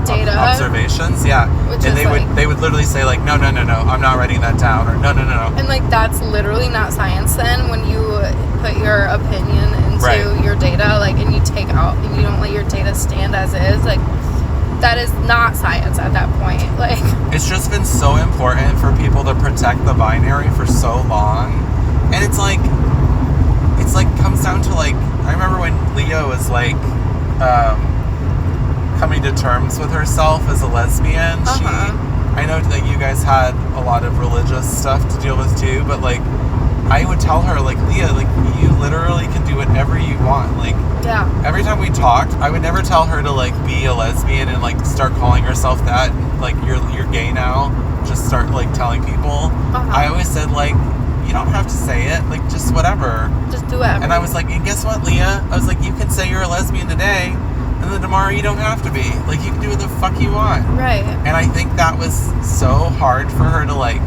Speaker 1: Data.
Speaker 2: observations. Yeah.
Speaker 1: Which
Speaker 2: and
Speaker 1: is
Speaker 2: they would literally say like, no, I'm not writing that down, or no.
Speaker 1: And like, that's literally not science then, when you put your opinion into
Speaker 2: Right.
Speaker 1: your data, like, and you take out and you don't let your data stand as is, like, that is not science at that point. Like,
Speaker 2: It's just been so important for people to protect the binary for so long. And it's like comes down to like, I remember when Leah was like coming to terms with herself as a lesbian. I know that you guys had a lot of religious stuff to deal with too, but like I would tell her like, Leah, like you literally can do whatever you want. Like,
Speaker 1: yeah.
Speaker 2: every time we talked, I would never tell her to like be a lesbian and like start calling herself that. Like you're gay now. Just start like telling people. I always said like, you don't have to say it. Like just whatever.
Speaker 1: Just do it.
Speaker 2: And I was like, and guess what, Leah? I was like, you can say you're a lesbian today, and then tomorrow you don't have to be. Like you can do what the fuck you want.
Speaker 1: Right.
Speaker 2: And I think that was so hard for her to like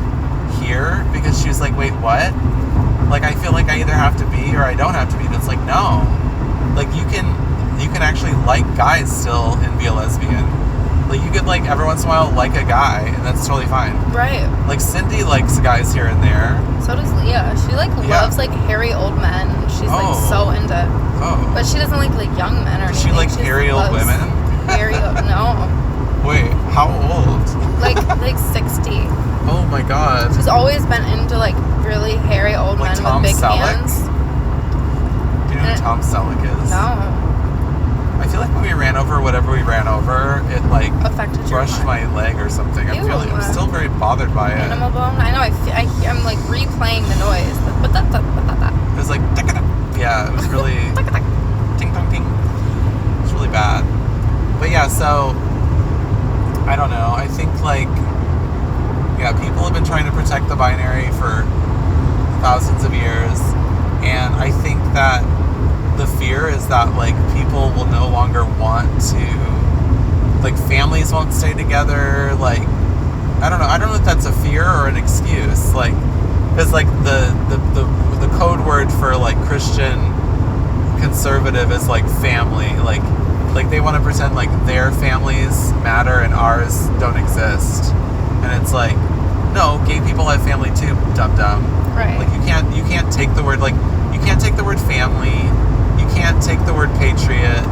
Speaker 2: hear, because she was like, wait, what? Like I feel like I either have to be or I don't have to be. And it's like, no. Like you can actually like guys still and be a lesbian. Like you could like every once in a while like a guy, and that's totally fine.
Speaker 1: Right.
Speaker 2: Like Cindy likes guys here and there.
Speaker 1: So does Leah. She like loves like hairy old men. She's like so into.
Speaker 2: Oh.
Speaker 1: But she doesn't like young men or
Speaker 2: Does
Speaker 1: anything.
Speaker 2: she like hairy old women?
Speaker 1: Hairy old, no.
Speaker 2: Wait, how old?
Speaker 1: Like 60.
Speaker 2: Oh my god.
Speaker 1: She's always been into like really hairy old
Speaker 2: Like
Speaker 1: men
Speaker 2: Tom
Speaker 1: with big
Speaker 2: Selleck?
Speaker 1: hands.
Speaker 2: Do you know who Tom Selleck is?
Speaker 1: No.
Speaker 2: I feel like when we ran over whatever we ran over, it like
Speaker 1: Affected your
Speaker 2: brushed
Speaker 1: mind.
Speaker 2: my leg or something.
Speaker 1: Ew.
Speaker 2: I'm still very bothered by it.
Speaker 1: Animal bone. I know. I'm like replaying the noise. But that.
Speaker 2: It was like, yeah, it was really ting tong ting. It's really bad. But yeah, so I don't know. I think like, yeah, people have been trying to protect the binary for thousands of years, and I think that the fear is that like people will no longer want to, like families won't stay together. Like I don't know if that's a fear or an excuse. Like because like the code word for like Christian conservative is like family. Like they want to pretend like their families matter and ours don't exist. And it's like, no, gay people have family too, dum-dum.
Speaker 1: Right.
Speaker 2: Like you can't take the word, like you can't take the word family, you can't take the word patriot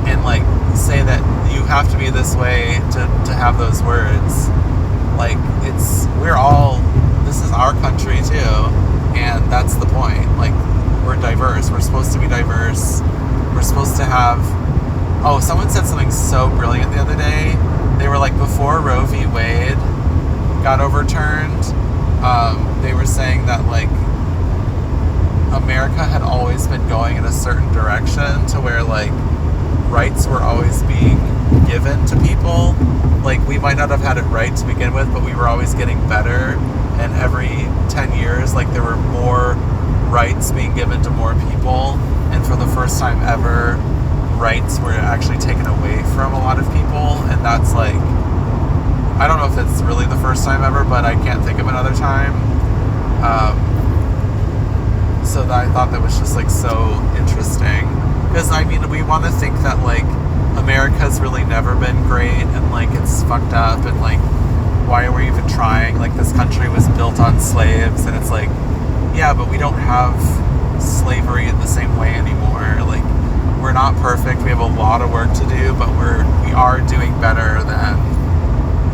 Speaker 2: and like say that you have to be this way to have those words. Like this is our country too, and that's the point. Like we're diverse, we're supposed to be diverse, we're supposed to have, someone said something so brilliant the other day. They were like, before Roe v. Wade got overturned, they were saying that like America had always been going in a certain direction to where like rights were always being given to people. Like we might not have had it right to begin with, but we were always getting better. and every 10 years, like, there were more rights being given to more people, and for the first time ever, rights were actually taken away from a lot of people, and that's like, I don't know if it's really the first time ever, but I can't think of another time. So I thought that was just like so interesting, because I mean, we want to think that like America's really never been great, and like it's fucked up, and like why are we even trying? Like, this country was built on slaves, and it's like, yeah, but we don't have slavery in the same way anymore. Like, we're not perfect. We have a lot of work to do, but we are doing better than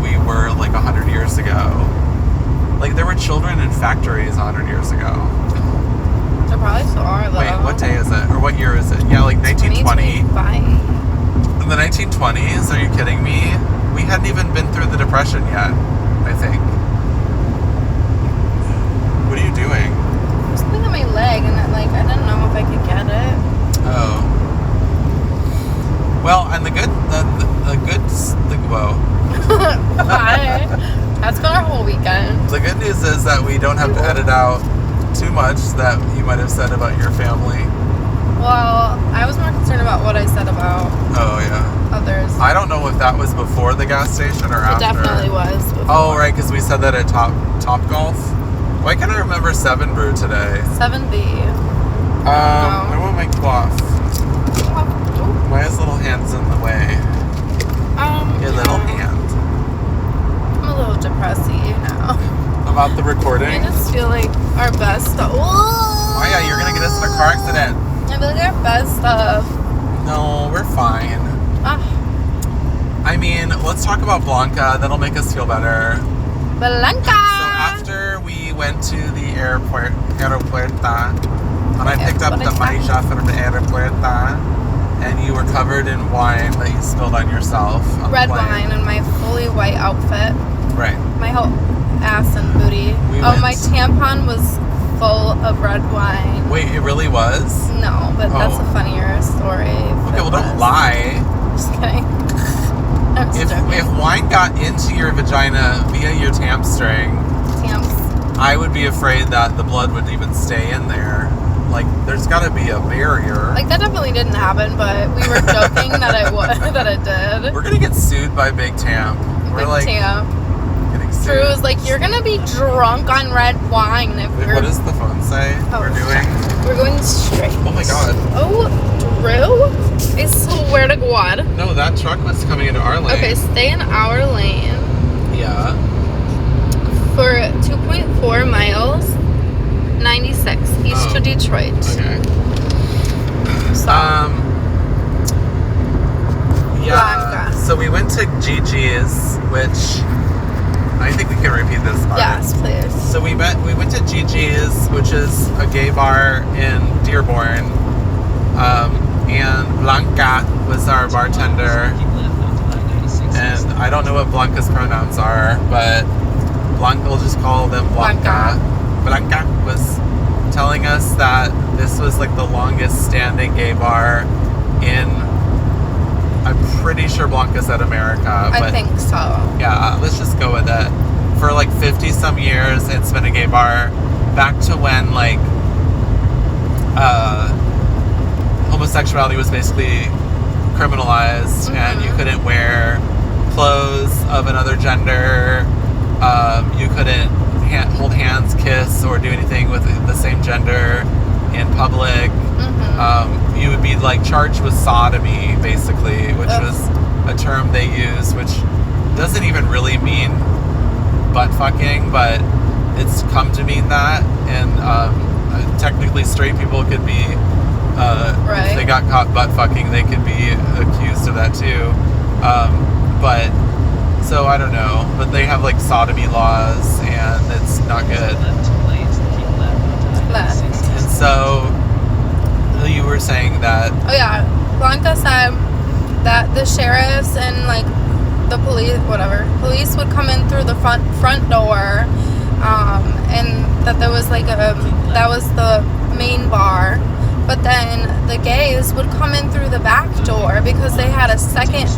Speaker 2: we were like 100 years ago. Like, there were children in factories 100 years ago.
Speaker 1: There probably still are, though.
Speaker 2: Wait, what day is it? Or what year is it? Yeah, like 1920. In the 1920s? Are you kidding me? We hadn't even been through the Depression yet, I think. What are you doing?
Speaker 1: I was looking at my leg, and I didn't know if I could get it.
Speaker 2: Oh. Well, and whoa.
Speaker 1: Why? That's been our whole weekend.
Speaker 2: The good news is that we don't have to edit out too much that you might have said about your family.
Speaker 1: Well, I was more concerned about what I said about others.
Speaker 2: I don't know if that was before the gas station or after.
Speaker 1: It definitely was before.
Speaker 2: Oh, right, because we said that at Top Golf. Why can't I remember 7 Brew today?
Speaker 1: 7B.
Speaker 2: I want my cloth. Why his little hand's in the way? Your little hand.
Speaker 1: I'm a little depressy,
Speaker 2: About the recording?
Speaker 1: I just feel like our best stuff.
Speaker 2: Oh yeah, you're gonna get us in a car accident.
Speaker 1: I feel like our best stuff.
Speaker 2: No, we're fine. I mean, let's talk about Blanca. That'll make us feel better.
Speaker 1: Blanca!
Speaker 2: So after we went to the aeropuerta, and I picked up the manija from the aeropuerta, and you were covered in wine that you spilled on yourself. On
Speaker 1: Red wine in my fully white outfit.
Speaker 2: Right.
Speaker 1: My whole ass and booty. My tampon was full of red wine.
Speaker 2: Wait, it really was?
Speaker 1: No, but that's a funnier story.
Speaker 2: Okay, well, don't lie.
Speaker 1: Just kidding.
Speaker 2: If wine got into your vagina via your tamp string, I would be afraid that the blood would even stay in there. Like, there's got to be a barrier.
Speaker 1: Like, that definitely didn't happen, but we were joking that it did.
Speaker 2: We're gonna get sued by Big Tamp. We're
Speaker 1: Big Tamp.
Speaker 2: Getting sued.
Speaker 1: Drew was like, "You're gonna be drunk on red wine if
Speaker 2: Wait, what does the phone say?
Speaker 1: We're going straight.
Speaker 2: Oh my god.
Speaker 1: Oh, Drew? I swear to God.
Speaker 2: No, that truck was coming into our lane.
Speaker 1: Okay, stay in our lane.
Speaker 2: Yeah.
Speaker 1: For 2.4 miles, 96 east to Detroit.
Speaker 2: Okay.
Speaker 1: So,
Speaker 2: yeah. So we went to Gigi's, which I think we can repeat this part.
Speaker 1: Yes, please.
Speaker 2: So we went to Gigi's, which is a gay bar in Dearborn, and Blanca was our bartender. And I don't know what Blanca's pronouns are, but Blanca, we'll just call them Blanca. Blanca was telling us that this was like the longest standing gay bar in, I'm pretty sure Blanca said America. But
Speaker 1: I think so.
Speaker 2: Yeah, let's just go with it. For like 50 some years, it's been a gay bar. Back to when like homosexuality was basically criminalized, and you couldn't wear clothes of another gender. You couldn't hold hands, kiss, or do anything with the same gender in public. You would be like charged with sodomy, basically, which was a term they used, which doesn't even really mean butt fucking, but it's come to mean that. And technically, straight people could be, if they got caught butt fucking, they could be accused of that too. But so I don't know, but they have like sodomy laws, and it's not good.
Speaker 1: Left.
Speaker 2: And so you were saying that.
Speaker 1: Oh yeah, Blanca said that the sheriffs and like the police would come in through the front door, and that there was like that was the main bar, but then the gays would come in through the back door because they had a second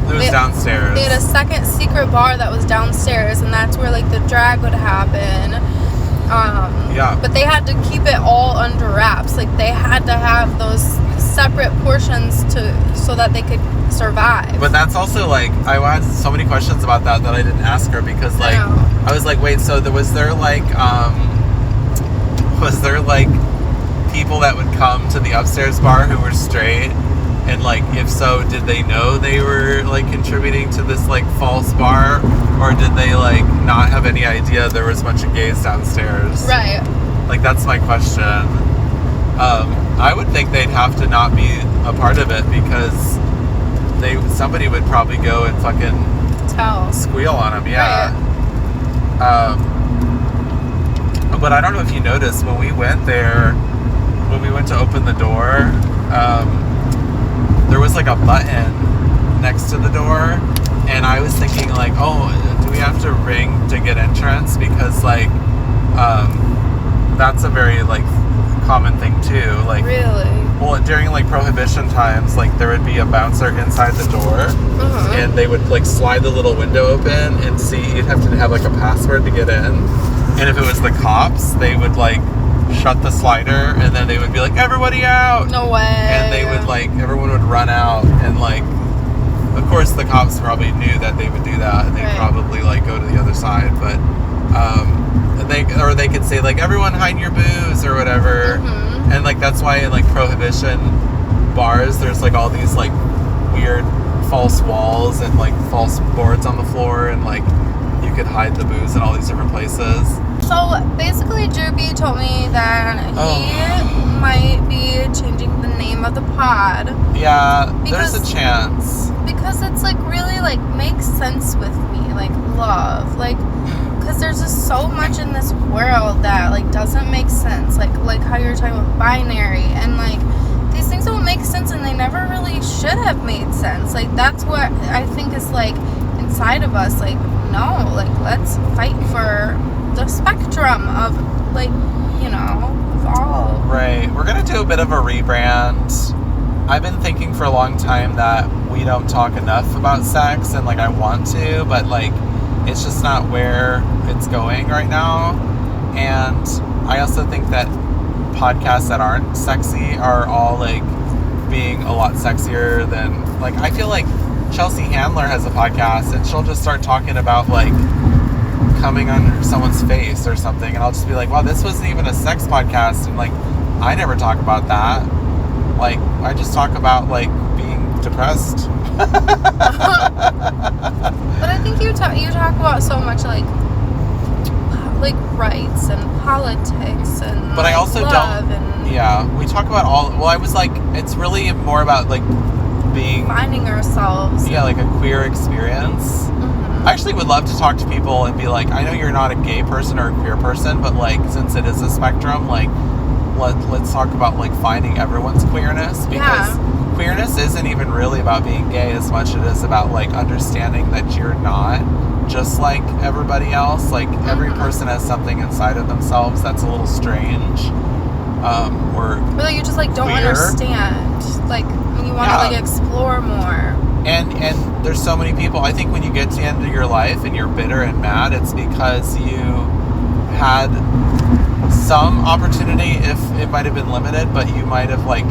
Speaker 2: It was downstairs.
Speaker 1: They had a second secret bar that was downstairs, and that's where like the drag would happen.
Speaker 2: Yeah.
Speaker 1: But they had to keep it all under wraps. Like they had to have those separate portions so that they could survive.
Speaker 2: But that's also like I had so many questions about that I didn't ask her because like I was like, wait, so was there like people that would come to the upstairs bar who were straight? And like, if so, did they know they were like contributing to this like false bar, or did they like not have any idea there was a bunch of gays downstairs?
Speaker 1: Right.
Speaker 2: Like that's my question. I would think they'd have to not be a part of it because somebody would probably go and fucking squeal on them. Yeah. Right. But I don't know if you noticed when we went there, when we went to open the door. There was like a button next to the door, and I was thinking like, oh, do we have to ring to get entrance? Because like, that's a very like common thing too. Like,
Speaker 1: really?
Speaker 2: Well, during like prohibition times, like there would be a bouncer inside the door, and they would like slide the little window open and see. You'd have to have like a password to get in, and if it was the cops, they would like shut the slider, and then they would be like, everybody out!
Speaker 1: No way.
Speaker 2: And they would like, everyone would run out, and like, of course the cops probably knew that they would do that, and they'd probably like go to the other side, but they could say like, everyone hide your booze or whatever, and like that's why in like prohibition bars there's like all these like weird false walls and like false boards on the floor, and like you could hide the booze in all these different places.
Speaker 1: So basically, Droopy told me that he might be changing the name of the pod.
Speaker 2: Yeah, there's a chance.
Speaker 1: Because it's like really like makes sense with me, like love, like because there's just so much in this world that like doesn't make sense, like how you're talking about binary, and like these things don't make sense, and they never really should have made sense. Like that's what I think is like inside of us. Like no, like let's fight for the spectrum of like, you know, of all.
Speaker 2: Right. We're gonna do a bit of a rebrand. I've been thinking for a long time that we don't talk enough about sex, and like I want to, but like it's just not where it's going right now. And I also think that podcasts that aren't sexy are all like being a lot sexier than like, I feel like Chelsea Handler has a podcast and she'll just start talking about like coming on someone's face or something, and I'll just be like, wow, this wasn't even a sex podcast, and like I never talk about that. Like I just talk about like being depressed.
Speaker 1: But I think you talk about so much like rights and politics and
Speaker 2: but I also
Speaker 1: love
Speaker 2: don't.
Speaker 1: And
Speaker 2: yeah, we talk about all. Well, I was like, it's really more about like being
Speaker 1: finding ourselves.
Speaker 2: Yeah, like a queer experience. I actually would love to talk to people and be like, I know you're not a gay person or a queer person, but like since it is a spectrum, like let's talk about like finding everyone's queerness, because queerness isn't even really about being gay as much as it is about like understanding that you're not just like everybody else. Like every person has something inside of themselves that's a little strange, or
Speaker 1: like you just like don't
Speaker 2: queer.
Speaker 1: Understand, like you want to like explore more.
Speaker 2: And there's so many people. I think when you get to the end of your life and you're bitter and mad, it's because you had some opportunity, if it might have been limited, but you might have like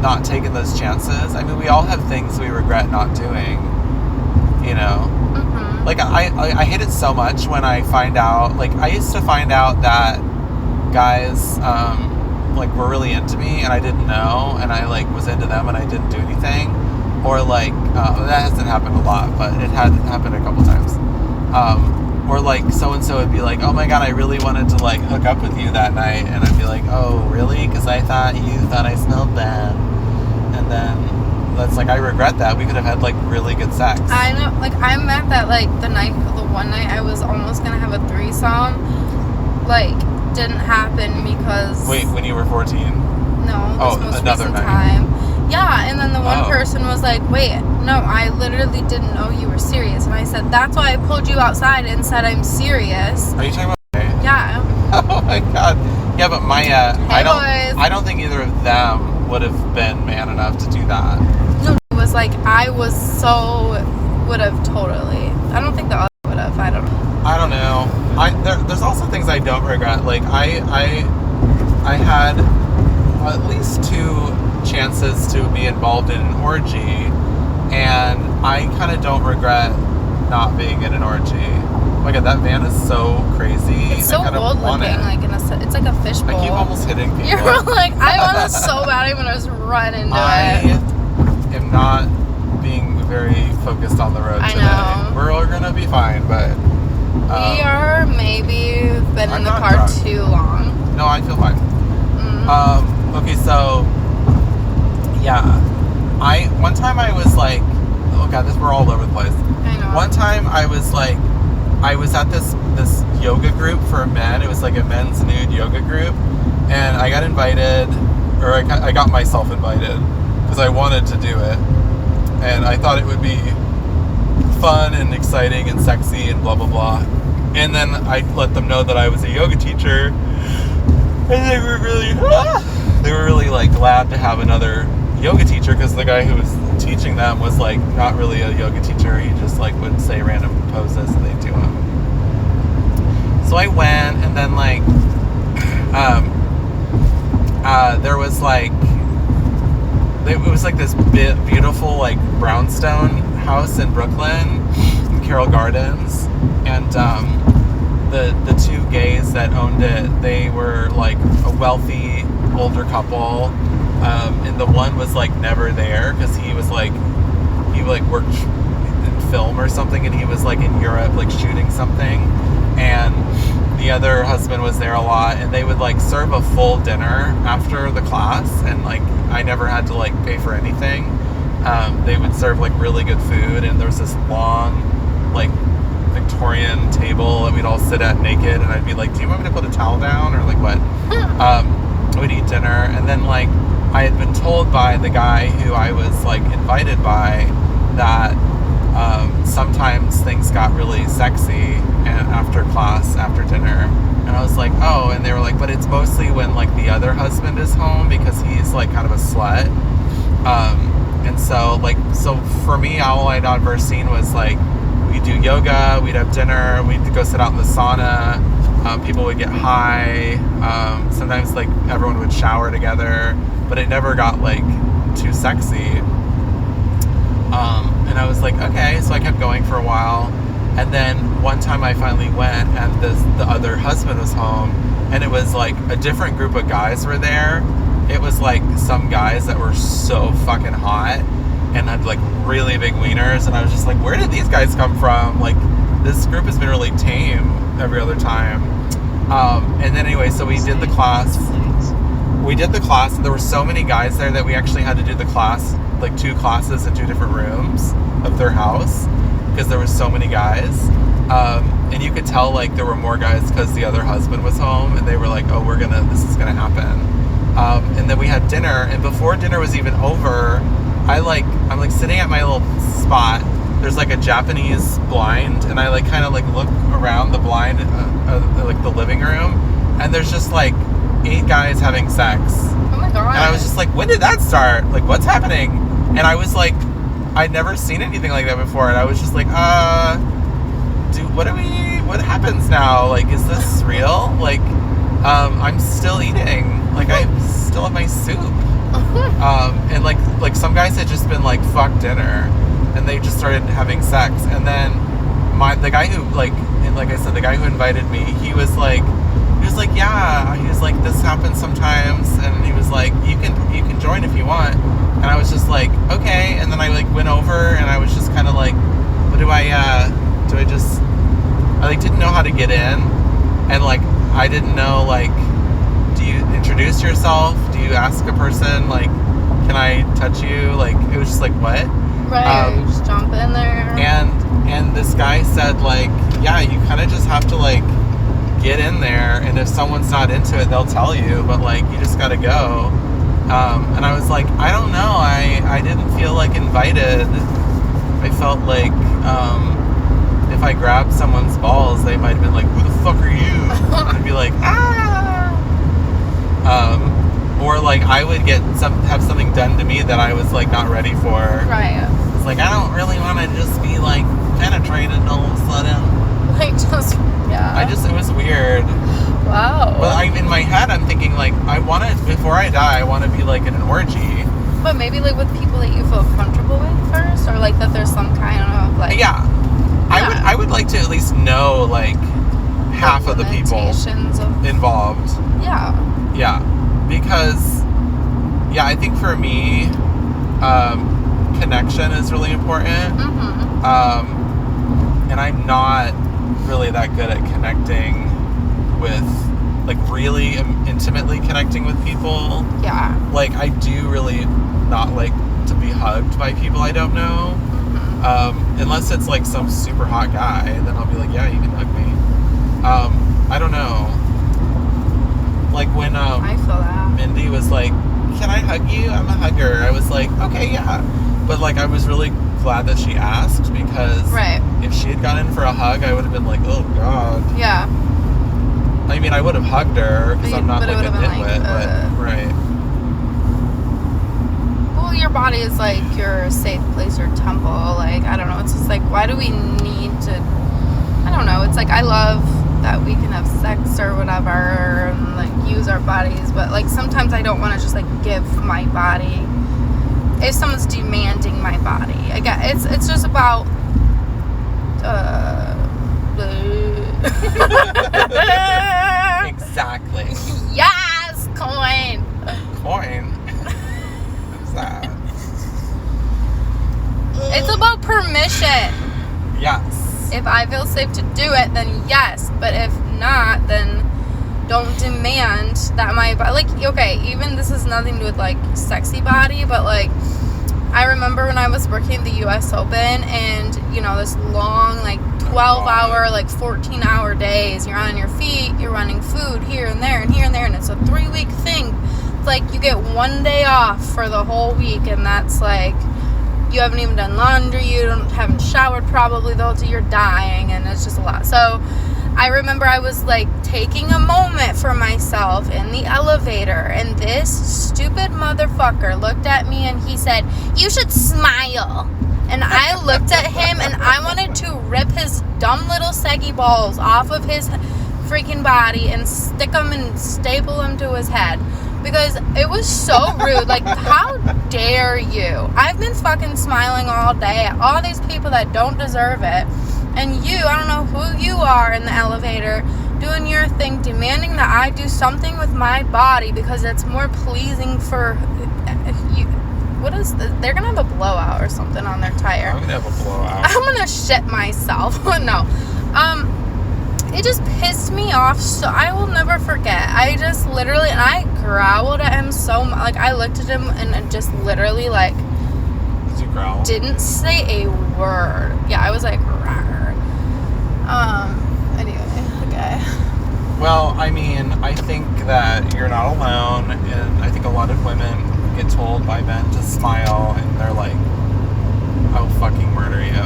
Speaker 2: not taken those chances. I mean, we all have things we regret not doing, you know. Like I hate it so much when I find out, like I used to find out that guys like were really into me and I didn't know, and I like was into them and I didn't do anything, or like that hasn't happened a lot, but it had happened a couple times. Or like so and so would be like, oh my god, I really wanted to like hook up with you that night, and I'd be like, oh really? Because I thought you thought I smelled bad, and then that's like I regret that. We could have had like really good sex.
Speaker 1: I know, like I'm mad that like the one night I was almost gonna have a threesome, like didn't happen because.
Speaker 2: Wait, when you were 14?
Speaker 1: No, this most
Speaker 2: another
Speaker 1: recent
Speaker 2: night.
Speaker 1: time. Yeah, and then the one person was like, wait, no, I literally didn't know you were serious. And I said, that's why I pulled you outside and said I'm serious.
Speaker 2: Are you talking about me?
Speaker 1: Yeah.
Speaker 2: Oh my god. Yeah, but my
Speaker 1: Hey,
Speaker 2: I don't think either of them would have been man enough to do that.
Speaker 1: No, it was like, I would have totally. I don't think the other would have. I don't know.
Speaker 2: I don't know. There's also things I don't regret. Like I had at least 2 chances to be involved in an orgy, and I kind of don't regret not being in an orgy. Oh my God, that van is so crazy.
Speaker 1: It's so old looking, like it's like a fishbowl.
Speaker 2: I keep almost hitting people.
Speaker 1: You're like, I want it so bad, I'm gonna just run into
Speaker 2: I am not being very focused on the road today.
Speaker 1: I know.
Speaker 2: We're all gonna be fine, but
Speaker 1: we are maybe been in the car
Speaker 2: drunk.
Speaker 1: too long.
Speaker 2: No, I feel fine. Okay, so yeah, one time I was like, oh God, we're all over the place.
Speaker 1: I know.
Speaker 2: One time I was like, I was at this yoga group for men. It was like a men's nude yoga group, and I got invited, or I got myself invited because I wanted to do it, and I thought it would be fun and exciting and sexy and blah blah blah. And then I let them know that I was a yoga teacher, and they were really like glad to have another yoga teacher, because the guy who was teaching them was like not really a yoga teacher. He just like would say random poses and they'd do them. So I went, and then like there was like, it was like this beautiful like brownstone house in Brooklyn, in Carroll Gardens, and the 2 gays that owned it, they were like a wealthy older couple, and the one was like never there because he worked in film or something, and he was like in Europe like shooting something, and the other husband was there a lot, and they would like serve a full dinner after the class, and like I never had to like pay for anything. They would serve like really good food, and there was this long like Victorian table, and we'd all sit at naked, and I'd be like, do you want me to put a towel down or like what? We'd eat dinner, and then like I had been told by the guy who I was like invited by that sometimes things got really sexy and after class, after dinner, and I was like, oh, and they were like, but it's mostly when like the other husband is home because he's like kind of a slut, and so for me, all I'd ever seen was like, we'd do yoga, we'd have dinner, we'd go sit out in the sauna, people would get high, sometimes like everyone would shower together, but it never got like too sexy. And I was like, okay, so I kept going for a while, and then one time I finally went, and the other husband was home, and it was like a different group of guys were there. It was like some guys that were so fucking hot and had like really big wieners, and I was just like, where did these guys come from? Like, this group has been really tame every other time. And then anyway, so we did the class, and there were so many guys there that we actually had to do the class, like 2 classes in 2 different rooms of their house, because there was so many guys. And you could tell like there were more guys because the other husband was home, and they were like, oh, this is gonna happen. And then we had dinner, and before dinner was even over, I'm like sitting at my little spot. There's like a Japanese blind, and I like kind of like look around the blind, like the living room, and there's just like 8 guys having sex.
Speaker 1: Oh my God.
Speaker 2: And I was just like, when did that start? Like, what's happening? And I was like, I'd never seen anything like that before, and I was just like, what happens now? Like, is this real? Like, I'm still eating. Like, I still have my soup. And like some guys had just been like, fuck dinner, and they just started having sex. And then the guy who like I said, the guy who invited me, he was like, yeah, he was like, this happens sometimes, and he was like, you can join if you want. And I was just like, okay. And then I like went over, and I was just kind of like, what do I like didn't know how to get in, and like I didn't know, like, do you introduce yourself? Do you ask a person like, can I touch you? Like, it was just like, what?
Speaker 1: Right, you just jump in there.
Speaker 2: And this guy said like, yeah, you kind of just have to like get in there, and if someone's not into it, they'll tell you, but like you just gotta go. And I was like, I don't know, I didn't feel like invited. I felt like if I grabbed someone's balls, they might have been like, who the fuck are you? And I'd be like, ah. Or like, I would have something done to me that I was, like, not ready for.
Speaker 1: Right.
Speaker 2: It's like, I don't really want to just be, like, penetrated all of a sudden.
Speaker 1: Like, just, yeah.
Speaker 2: It was weird.
Speaker 1: Wow.
Speaker 2: But in my head, I'm thinking, like, before I die, I want to be, like, in an orgy.
Speaker 1: But maybe, like, with people that you feel comfortable with first? Or, like, that there's some kind of, like...
Speaker 2: Yeah. I would like to at least know, like, half of the people involved.
Speaker 1: Yeah.
Speaker 2: Yeah. Because, yeah, I think for me, connection is really important.
Speaker 1: Mm-hmm.
Speaker 2: And I'm not really that good at connecting with, like, really intimately connecting with people.
Speaker 1: Yeah.
Speaker 2: Like, I do really not like to be hugged by people I don't know. Mm-hmm. Unless it's, like, some super hot guy, then I'll be like, yeah, you can hug me. I don't know. Like, when
Speaker 1: I feel that.
Speaker 2: Mindy was like, can I hug you? I'm a hugger. I was like, okay, yeah. But, like, I was really glad that she asked, because if she had gone in for a hug, I would have been like, oh, God.
Speaker 1: Yeah.
Speaker 2: I mean, I would have hugged her, because I'm not, like, a nitwit. But, right.
Speaker 1: Well, your body is, like, your safe place or temple. Like, I don't know. It's just, like, why do we need to... I don't know. It's, like, I love that we can have sex or whatever and, like, use our bodies. But, like, sometimes I don't want to just, like, give my body... If someone's demanding my body. I guess it's just about...
Speaker 2: Exactly.
Speaker 1: Yes! Coin!
Speaker 2: Coin? What's that?
Speaker 1: It's about permission.
Speaker 2: Yes.
Speaker 1: If I feel safe to do it, then yes. But if not, then don't demand that my body... Like, okay, even this has nothing to do with, like, sexy body, but, like, I remember when I was working at the U.S. Open and, you know, this long, like, 12-hour, like, 14-hour days. You're on your feet, you're running food here and there and here and there, and it's a 3-week thing. It's like you get 1 day off for the whole week, and that's, like... You haven't even done laundry, haven't showered probably the whole day, you're dying, and it's just a lot. So I remember I was, like, taking a moment for myself in the elevator, and this stupid motherfucker looked at me and he said, "You should smile." And I looked at him and I wanted to rip his dumb little saggy balls off of his freaking body and stick them and staple them to his head. Because it was so rude. Like, how dare you? I've been fucking smiling all day at all these people that don't deserve it. And you, I don't know who you are in the elevator, doing your thing, demanding that I do something with my body because it's more pleasing for you. What is this? They're going to have a blowout or something on their tire.
Speaker 2: I'm going to have a blowout.
Speaker 1: I'm going to shit myself. No. It just pissed me off, so I will never forget. I just literally, and I growled at him so much. Like, I looked at him and just literally, like,
Speaker 2: did you growl?
Speaker 1: Didn't say a word. Yeah, I was like, rawr. Anyway, okay.
Speaker 2: Well, I mean, I think that you're not alone, and I think a lot of women get told by men to smile, and they're like, I'll fucking murder you.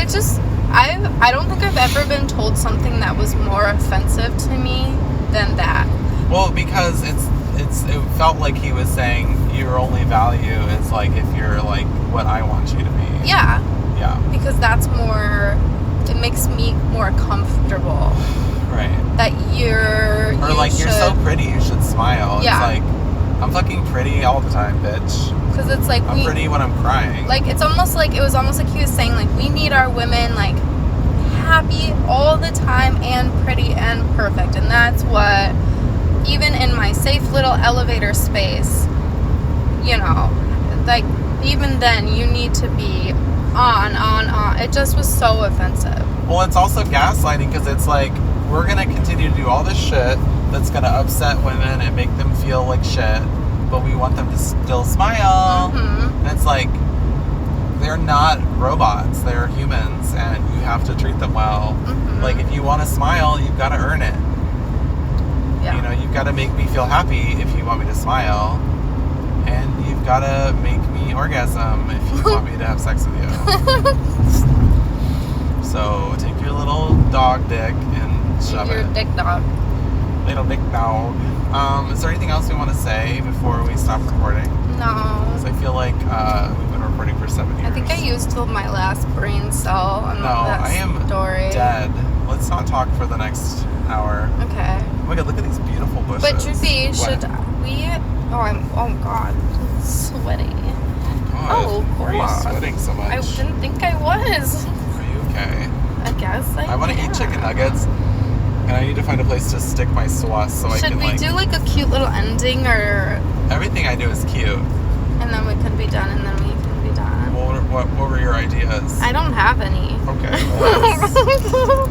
Speaker 1: It just... I don't think I've ever been told something that was more offensive to me than that.
Speaker 2: Well, because it felt like he was saying your only value is, like, if you're, like, what I want you to be.
Speaker 1: Yeah.
Speaker 2: Yeah.
Speaker 1: Because that's more... It makes me more comfortable.
Speaker 2: Right.
Speaker 1: That you're
Speaker 2: so pretty, you should smile.
Speaker 1: Yeah.
Speaker 2: It's like, I'm fucking pretty all the time, bitch.
Speaker 1: Because it's like
Speaker 2: I'm pretty when I'm crying.
Speaker 1: Like, it was almost like he was saying, like, we need our women, like, happy all the time and pretty and perfect. And that's what, even in my safe little elevator space, you know, like, even then you need to be on. It just was so offensive.
Speaker 2: Well, it's also gaslighting, because it's like, we're going to continue to do all this shit that's going to upset women and make them feel like shit, but we want them to still smile.
Speaker 1: Mm-hmm.
Speaker 2: And it's like, they're not robots, they're humans, and you have to treat them well. Mm-hmm. Like, if you want to smile, you've got to earn it. Yeah. You know, you've got to make me feel happy if you want me to smile, and you've got to make me orgasm if you want me to have sex with you. So take your little dog dick and shove it.
Speaker 1: Your dick dog.
Speaker 2: Little dick dog. Is there anything else we want to say before we stop recording?
Speaker 1: No.
Speaker 2: Because I feel like we've been recording for 7 years.
Speaker 1: I think I used my last brain cell on that
Speaker 2: I am
Speaker 1: story.
Speaker 2: dead. Let's not talk for the next hour.
Speaker 1: Okay.
Speaker 2: Oh my god, look at these beautiful bushes.
Speaker 1: But Droopy,
Speaker 2: What?
Speaker 1: should we... Oh god, I'm sweaty.
Speaker 2: God, why are you
Speaker 1: God.
Speaker 2: sweating so much?
Speaker 1: I didn't think I was.
Speaker 2: Are you okay?
Speaker 1: I guess I
Speaker 2: want to eat chicken nuggets, and I need to find a place to stick my sauce so I can,
Speaker 1: Should we do like a cute little ending, or...
Speaker 2: Everything I do is cute.
Speaker 1: And then we can be done, and then we can be done.
Speaker 2: What were your ideas?
Speaker 1: I don't have any.
Speaker 2: Okay, well,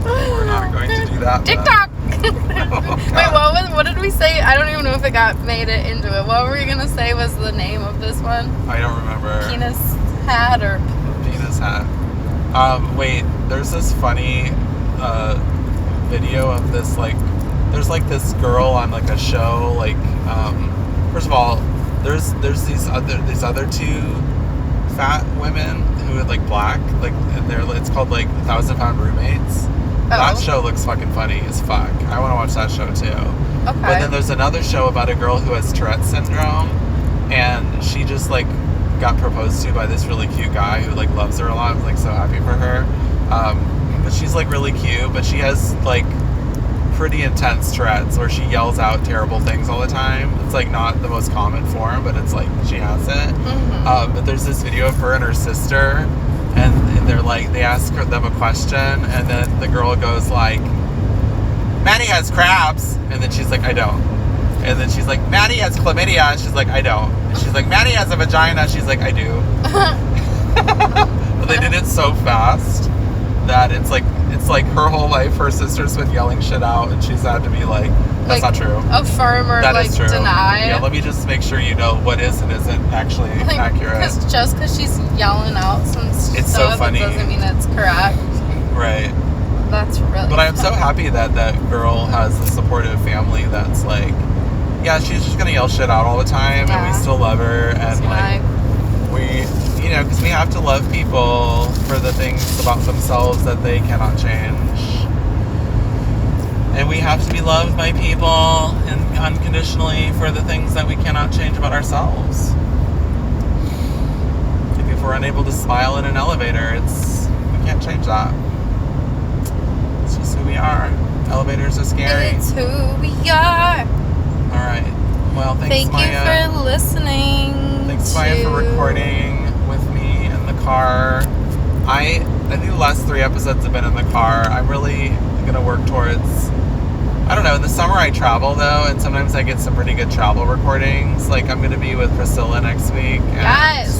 Speaker 2: we're not going to do that.
Speaker 1: TikTok!
Speaker 2: Oh,
Speaker 1: Wait, what did we say? I don't even know if it made it into it. What were we gonna say was the name of this one?
Speaker 2: I don't remember.
Speaker 1: Penis hat or...
Speaker 2: Penis hat. Wait, there's this funny video of this, like, there's like this girl on like a show, like, first of all, there's these other two fat women who are like black, like, and it's called like 1,000 Pound Roommates. That show looks fucking funny as fuck. I want to watch that show too.
Speaker 1: Okay.
Speaker 2: But then there's another show about a girl who has Tourette's syndrome, and she just like got proposed to by this really cute guy who like loves her a lot. I'm like so happy for her. But she's like really cute, but she has like pretty intense Tourette's where she yells out terrible things all the time. It's like not the most common form, but it's like she has it.
Speaker 1: Mm-hmm.
Speaker 2: But there's this video of her and her sister, and they're like, they ask them a question, and then the girl goes like, Maddie has crabs, and then she's like, I don't. And then she's like, Maddie has chlamydia, and she's like, I don't. And she's like, Maddie has a vagina, she's like, I do. But they did it so fast that it's like her whole life her sister's been yelling shit out, and she's had to be like, that's not true.
Speaker 1: Affirm or
Speaker 2: That
Speaker 1: like
Speaker 2: is true.
Speaker 1: deny.
Speaker 2: Yeah, let me just make sure you know what is and isn't actually accurate.
Speaker 1: Because just because she's yelling out some
Speaker 2: It's
Speaker 1: stuff,
Speaker 2: so funny.
Speaker 1: it doesn't mean it's correct.
Speaker 2: Right.
Speaker 1: That's really
Speaker 2: But I'm so happy that girl has a supportive family that's like, yeah, she's just gonna yell shit out all the time, and we still love her, and like we, because we have to love people for the things about themselves that they cannot change, and we have to be loved by people unconditionally for the things that we cannot change about ourselves. Like if we're unable to smile in an elevator, we can't change that. It's just who we are. Elevators are scary.
Speaker 1: It's who we are.
Speaker 2: All right. Well, thanks, Maya.
Speaker 1: Thank you for listening.
Speaker 2: Thanks, Maya, for recording with me in the car. I think the last 3 episodes have been in the car. I'm really gonna work towards. I don't know. In the summer, I travel though, and sometimes I get some pretty good travel recordings. Like I'm gonna be with Priscilla next week.
Speaker 1: Yes.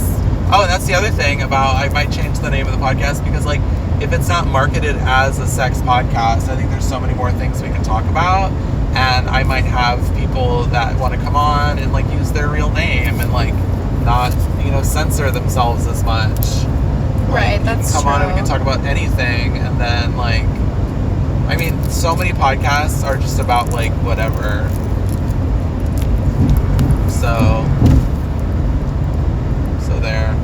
Speaker 2: Oh, and that's the other thing about I might change the name of the podcast because like if it's not marketed as a sex podcast, I think there's so many more things we can talk about. And I might have people that want to come on and like use their real name and like not, censor themselves as much.
Speaker 1: Right, that's
Speaker 2: true. Come on and we can talk about anything. And then like, I mean, so many podcasts are just about like whatever. So there.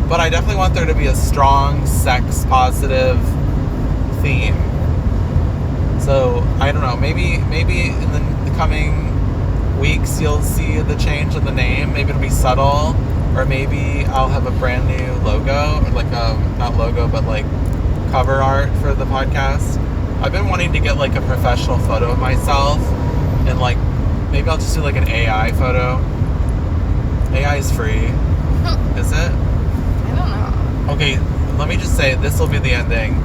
Speaker 2: But I definitely want there to be a strong sex positive theme. So, I don't know, maybe in the coming weeks you'll see the change in the name. Maybe it'll be subtle, or maybe I'll have a brand new logo, or like not logo, but like cover art for the podcast. I've been wanting to get like a professional photo of myself, and like maybe I'll just do like an AI photo. AI is free. Is it?
Speaker 1: I don't know.
Speaker 2: Okay, let me just say, this will be the ending.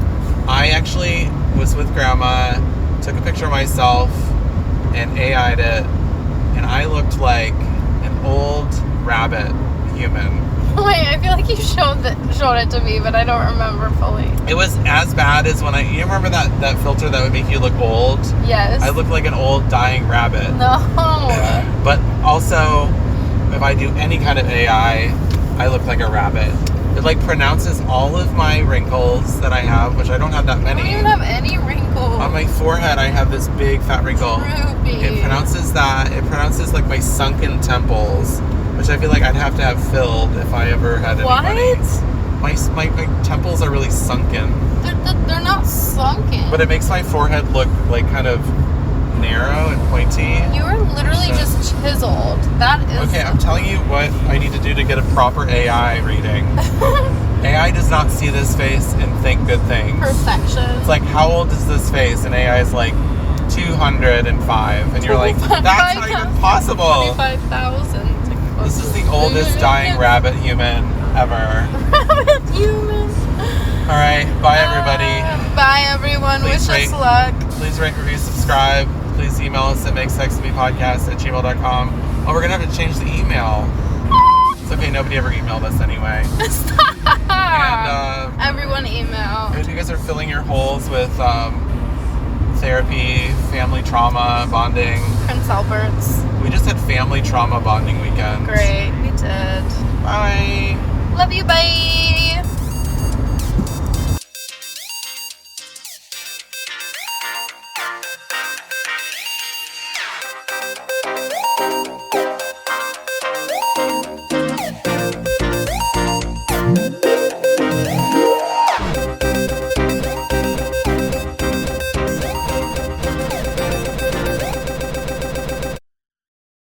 Speaker 2: I actually was with Grandma, took a picture of myself, and AI'd it, and I looked like an old rabbit human.
Speaker 1: Wait, I feel like you showed it to me, but I don't remember fully.
Speaker 2: It was as bad as when you remember that filter that would make you look old?
Speaker 1: Yes.
Speaker 2: I looked like an old dying rabbit.
Speaker 1: No.
Speaker 2: But also, if I do any kind of AI, I look like a rabbit. It like pronounces all of my wrinkles that I have, which I don't have that many.
Speaker 1: I don't even have any wrinkles.
Speaker 2: On my forehead, I have this big fat wrinkle.
Speaker 1: Droopy.
Speaker 2: It pronounces that. It pronounces like my sunken temples, which I feel like I'd have to have filled if I ever had anybody.
Speaker 1: What?
Speaker 2: My temples are really sunken.
Speaker 1: They're not sunken.
Speaker 2: But it makes my forehead look like kind of narrow and pointy.
Speaker 1: You were literally just chiseled. That is...
Speaker 2: Okay, I'm telling you what I need to do to get a proper AI reading. AI does not see this face and think good things.
Speaker 1: Perfection.
Speaker 2: It's like, how old is this face? And AI is like, 205. And you're like, that's not even possible.
Speaker 1: 25,000.
Speaker 2: This is the oldest dying rabbit human ever.
Speaker 1: Rabbit human.
Speaker 2: Alright, bye everybody.
Speaker 1: Bye everyone.
Speaker 2: Please
Speaker 1: Wish us luck.
Speaker 2: Please rate, review, subscribe. Please email us at makesextopepodcast@gmail.com. Oh, we're going to have to change the email. It's okay, nobody ever emailed us anyway.
Speaker 1: Stop.
Speaker 2: And
Speaker 1: everyone email.
Speaker 2: if you guys are filling your holes with therapy, family trauma, bonding.
Speaker 1: Prince Albert's.
Speaker 2: We just had family trauma bonding weekend.
Speaker 1: Great, we did.
Speaker 2: Bye.
Speaker 1: Love you, bye.